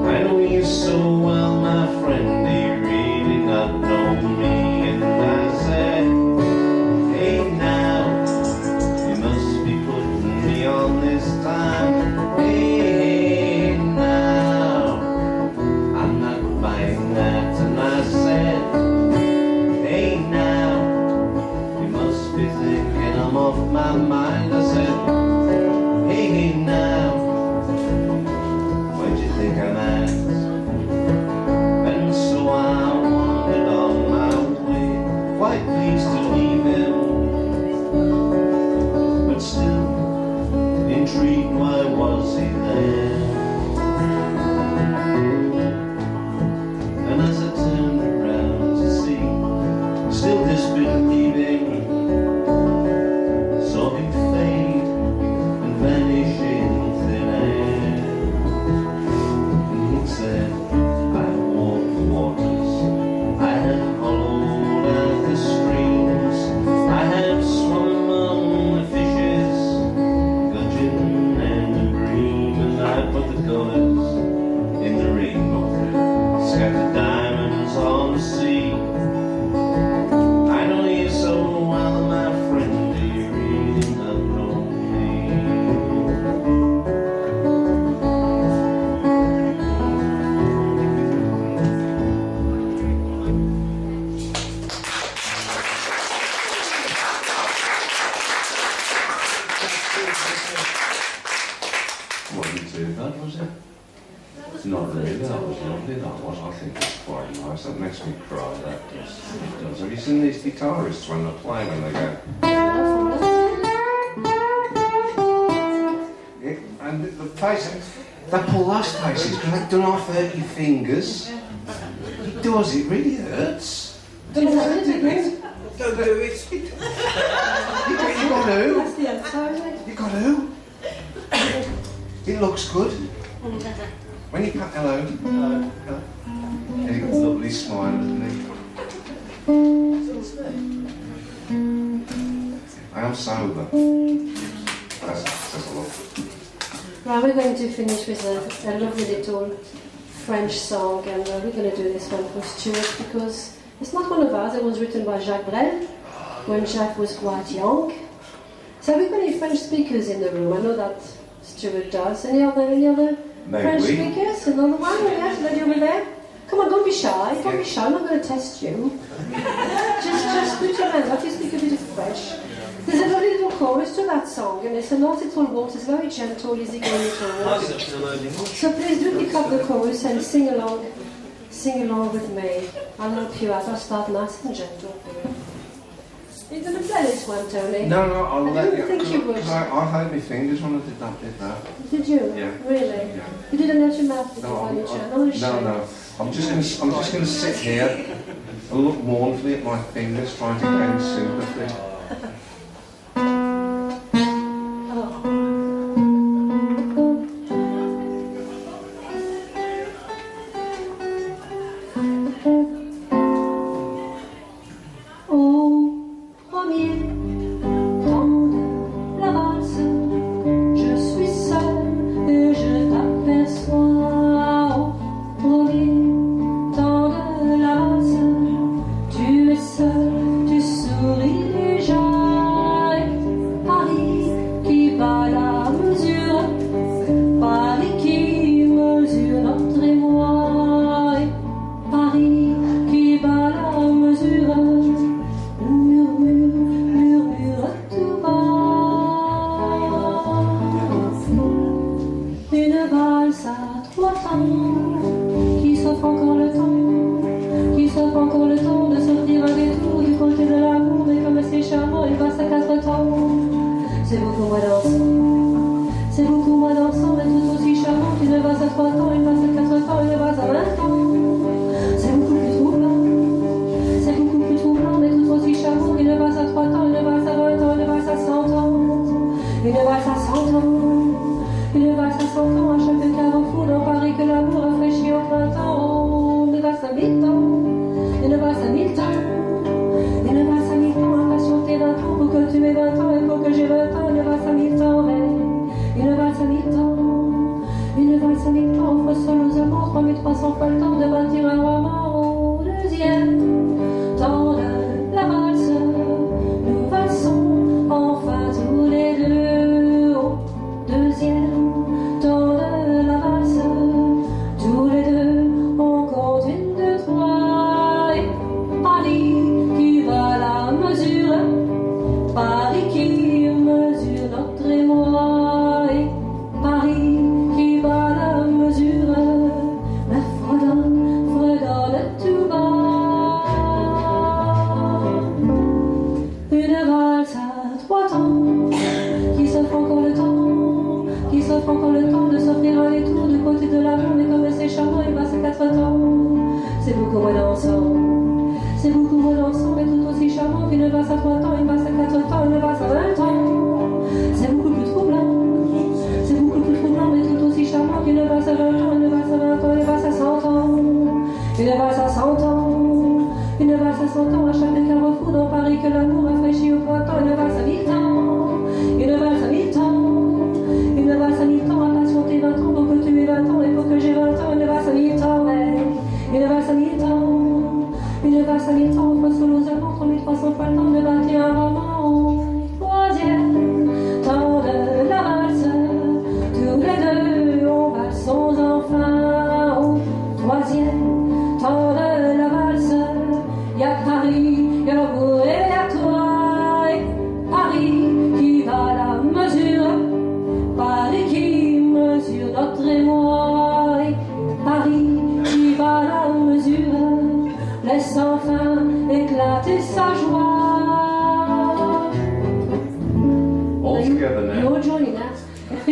I know you so well, my friend, do you really not know me? And I said, hey now, you must be putting me on this time. Hey now, I'm not buying that. And I said, hey now, you must be thinking I'm off my mind. I said, hey Wasn't too bad, was it? Not really, that was lovely, that was. I think it's quite nice. That makes me cry, that does. It does. Have you seen these guitarists when they play, when they go... And the pace, that last pace is great. Don't half hurt your fingers. It does, it really hurts. Don't do it. Don't do it. You got to. You got to. It looks good. When you pat hello. And he's got a lovely smile, doesn't he? I am sober. That says a lot. Right, we're going to finish with a lovely little French song, and we're going to do this one for Stuart because it's not one of ours. It was written by Jacques Brel when Jacques was quite young. So have we got any French speakers in the room? I know that Stuart does. Any other French speakers? Another one? Yes, lady over there. Come on, don't be shy. Don't be shy. I'm not going to test you. just put your hands up. You speak a bit of French. There's a lovely little chorus to that song, and it's a nice little waltz. It's very gentle, easy going chorus. So please do pick up the chorus and sing along with me. I'll help you out. I'll start nice and gentle for you. Are you going to play this one, Tony? No, I'll let you. I didn't think you would. I hurt my fingers when I did that. Did you? Yeah. Really? Yeah. You didn't let your mouth be no, no. I'm just going to sit here and look mournfully at my fingers, trying to gain sympathy. Troisième temps de la valse, y'a Paris, y'a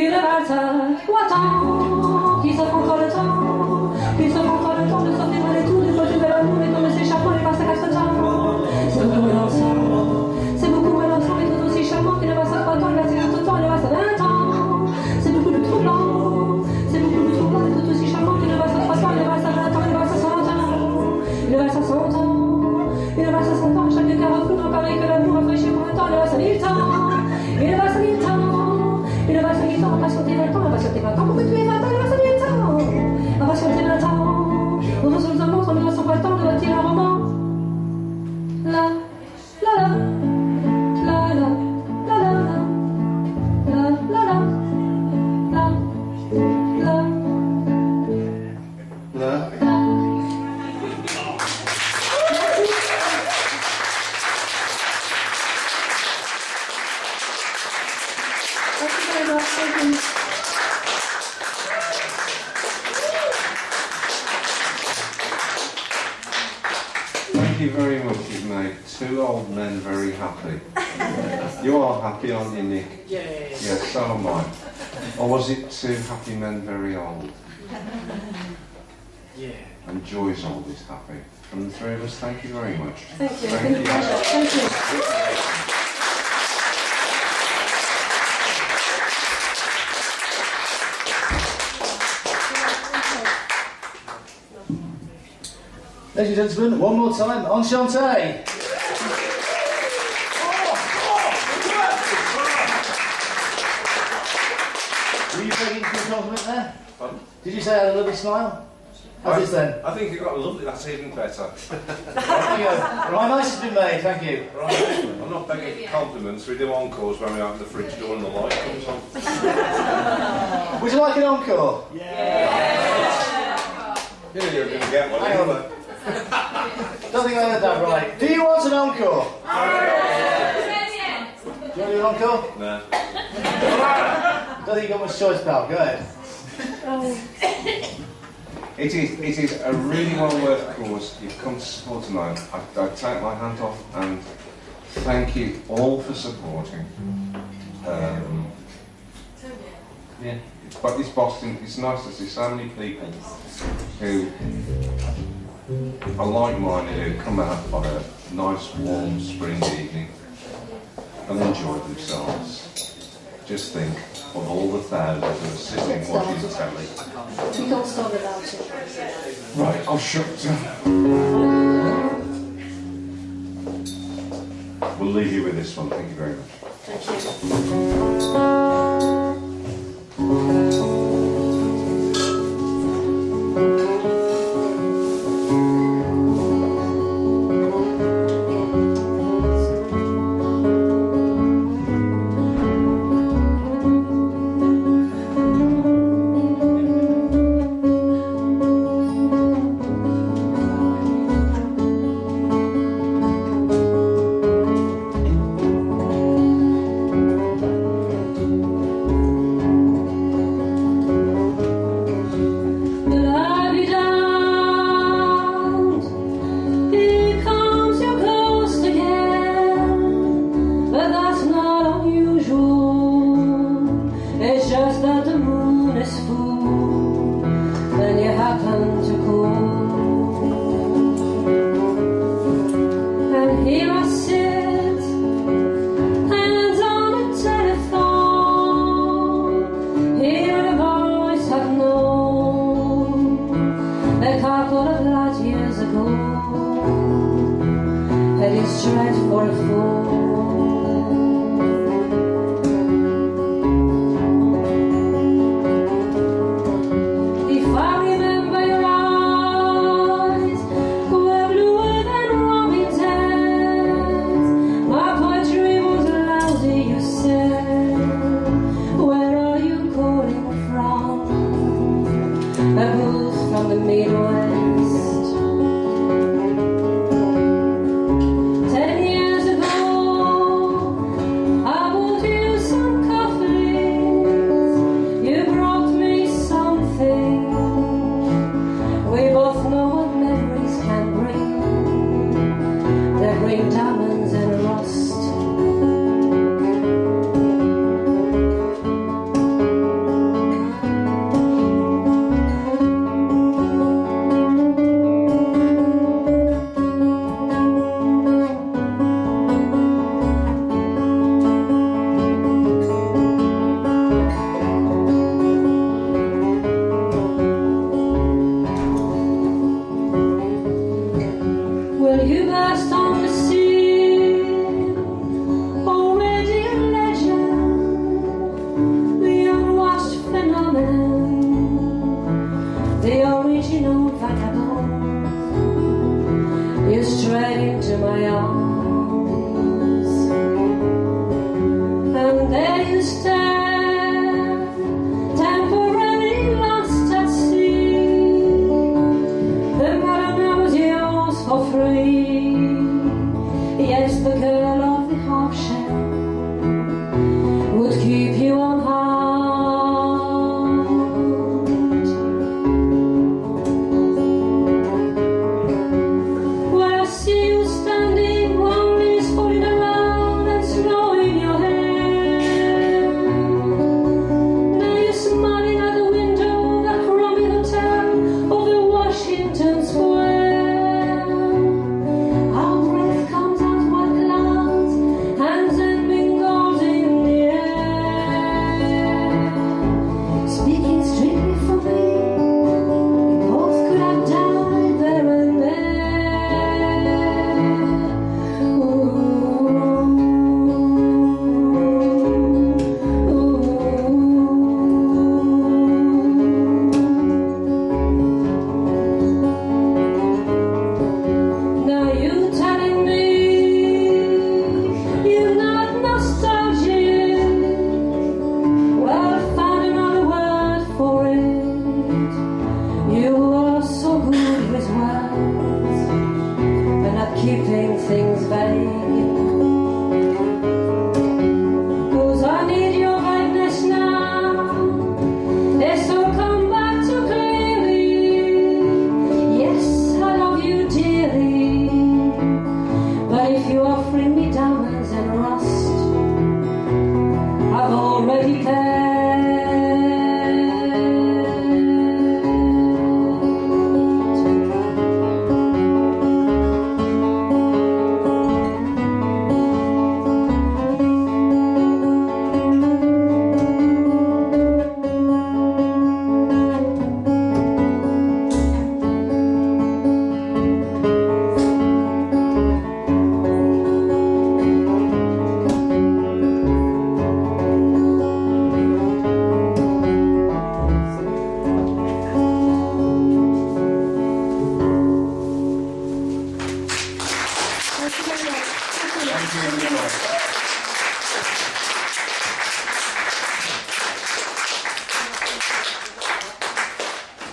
une valse ou attends, qui s'offre encore le temps, qui s'offre encore le temps de sortir des tours, de poser de l'amour et comme s'échappant les passes à 4 temps. C'est beaucoup melançant, c'est beaucoup melançant et tout aussi charmant qu'une valse à 3 ans, une valse à 4 ans, une valse à 20 ans. C'est beaucoup de troublant, c'est beaucoup de troublant et tout aussi charmant qu'une valse à 3 ans, une valse à 20 ans, une valse à 100 ans, une valse à 100 ans. Une valse à 100 ans, chaque carrefour dans Paris que l'amour a fraîchi pour un temps, une valse à 1000 ans, une valse à 1000 ans, une valse à 1000 ans, on va chanter 20 ans, on va chanter 20 ans, pourquoi tu es 20 ans, une valse à 1000 ans, on va chanter 20 ans, on va sur le montre, on ne sent pas le temps de bâtir un roman. La, la, la, la, la, la, la, la, la, la, la, la. Thank you very much. You've made two old men very happy. You are happy, aren't you, Nick? Yes. Yes, so am I. Or was it two happy men very old? Yeah. And Joy's always happy. From the three of us, thank you very much. Thank you. Thank you. Ladies and gentlemen, one more time, Enchante! Were you taking a compliment there? Pardon? Did you say I had a lovely smile? How's this then? I think you got lovely, that's even better. There you go. Right, nice has been made, thank you. Right, I'm not begging for compliments, we do encores when we open the fridge door and the light comes on. Would you like an encore? You knew you were going to get one, Hang on. anyway. Don't think I heard that right. Do you want an encore? Do you want to do an encore? No. Don't think you got much choice, pal. Go ahead. It is a really well worth cause. You've come to support tonight. I take my hat off and thank you all for supporting. Yeah, it's Boston. It's nice to see so many people who are like-minded, who come out on a nice warm spring evening and enjoy themselves. Just think of all the thousands who are sitting watching the telly. We can't stop without it. Right, I'll shut up. We'll leave you with this one. Thank you very much. Thank you.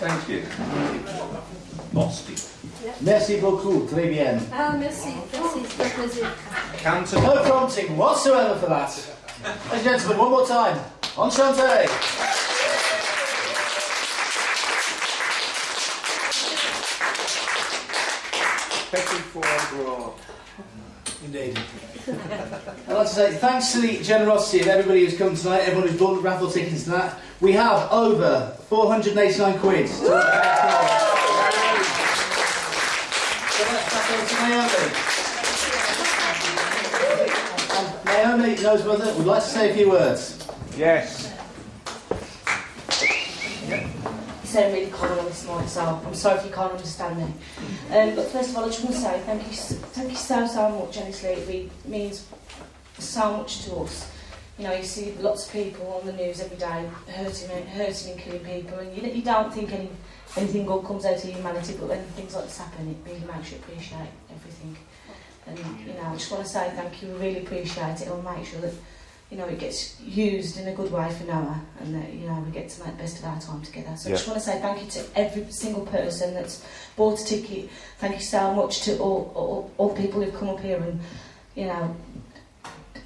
Thank you. Merci beaucoup, très bien. Ah, merci, merci, c'est un plaisir. No prompting whatsoever for that. Ladies and gentlemen, one more time. Enchante! Petit foie gras. Indeed. I'd like to say thanks to the generosity of everybody who's come tonight, everyone who's bought the raffle tickets tonight. We have over 489 quid. So let's back over to Naomi. And Naomi knows whether would like to say a few words. Yes. You sound really common on this night, so I'm sorry if you can't understand me. But first of all, I just want to say thank you so much. Honestly, it means so much to us. You know, you see lots of people on the news every day hurting and killing people, and you don't think anything good comes out of humanity. But when things like this happen, it really makes you appreciate everything. And you know, I just want to say thank you. We really appreciate it. I'll make sure that it gets used in a good way for Noah, and that we get to make the best of our time together. So I just want to say thank you to every single person that's bought a ticket. Thank you so much to all the people who've come up here and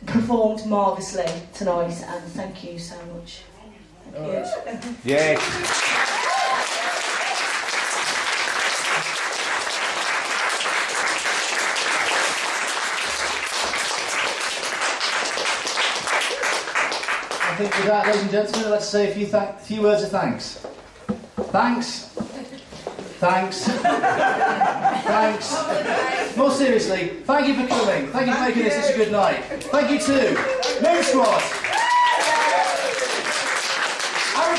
performed marvellously tonight, and thank you so much. Thank you. Yes. I think with that, ladies and gentlemen, let's say a few words of thanks. Thanks. Thanks. Thanks. More seriously, thank you for coming. Thank you for making this such a good night. Thank you to Moonsquad,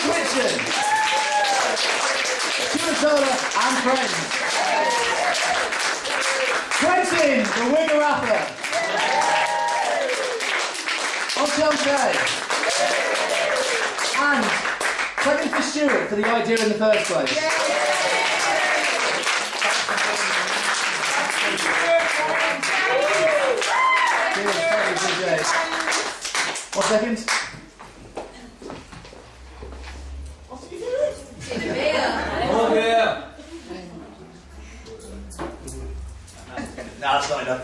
Twitchen, Stuart, Zola and friends, Quentin, the Wigger rapper, Enchante, and thank you for Stuart for the idea in the first place. One second. Oh yeah. No, that's not enough.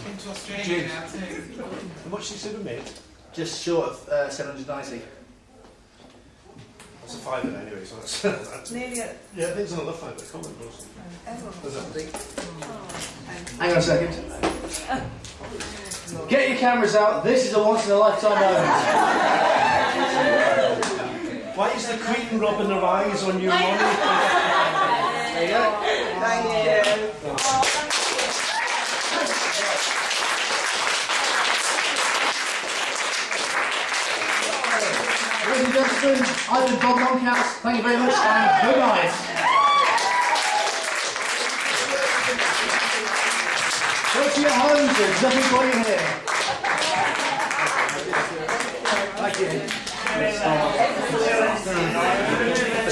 Into Australia now too. How much did you say we made? Just short of 790. That's a fiver anyway, so that's Nearly a... Yeah, I think it's another fiver. Come on, Bruce. Hang on a second. Get your cameras out. This is a once-in-a-lifetime moment. Why is the Queen rubbing her eyes on your money? There you go. Thank you. Ladies and gentlemen, I've been Bob Longhouse. Thank you very much, and good night. Go to your homes, there's nothing for you here. Thank you. I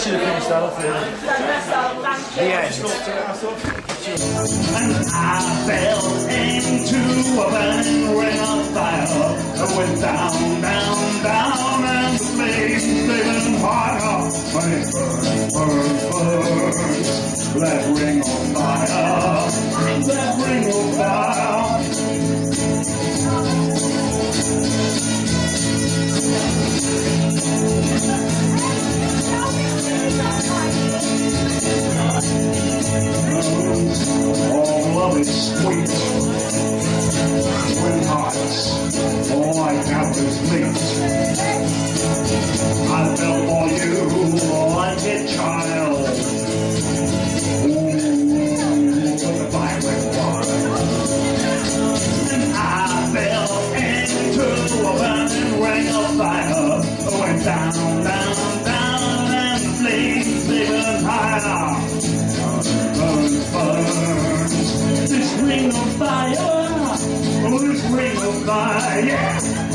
should have finished that off here. Yeah, And I fell into a burning ring of fire. I went down, down, down, and the flames they went harder. But it burned, burned, burned. That ring of fire, that ring of fire. All of it's sweet, twin hearts, all I count is meat. I fell for you like a child. Ooh, but the fire went wild. And I fell into a burning ring of fire. I went down, down, down, and the flames they burned higher. Burn, burn, this ring of fire, oh, this ring of fire, yeah.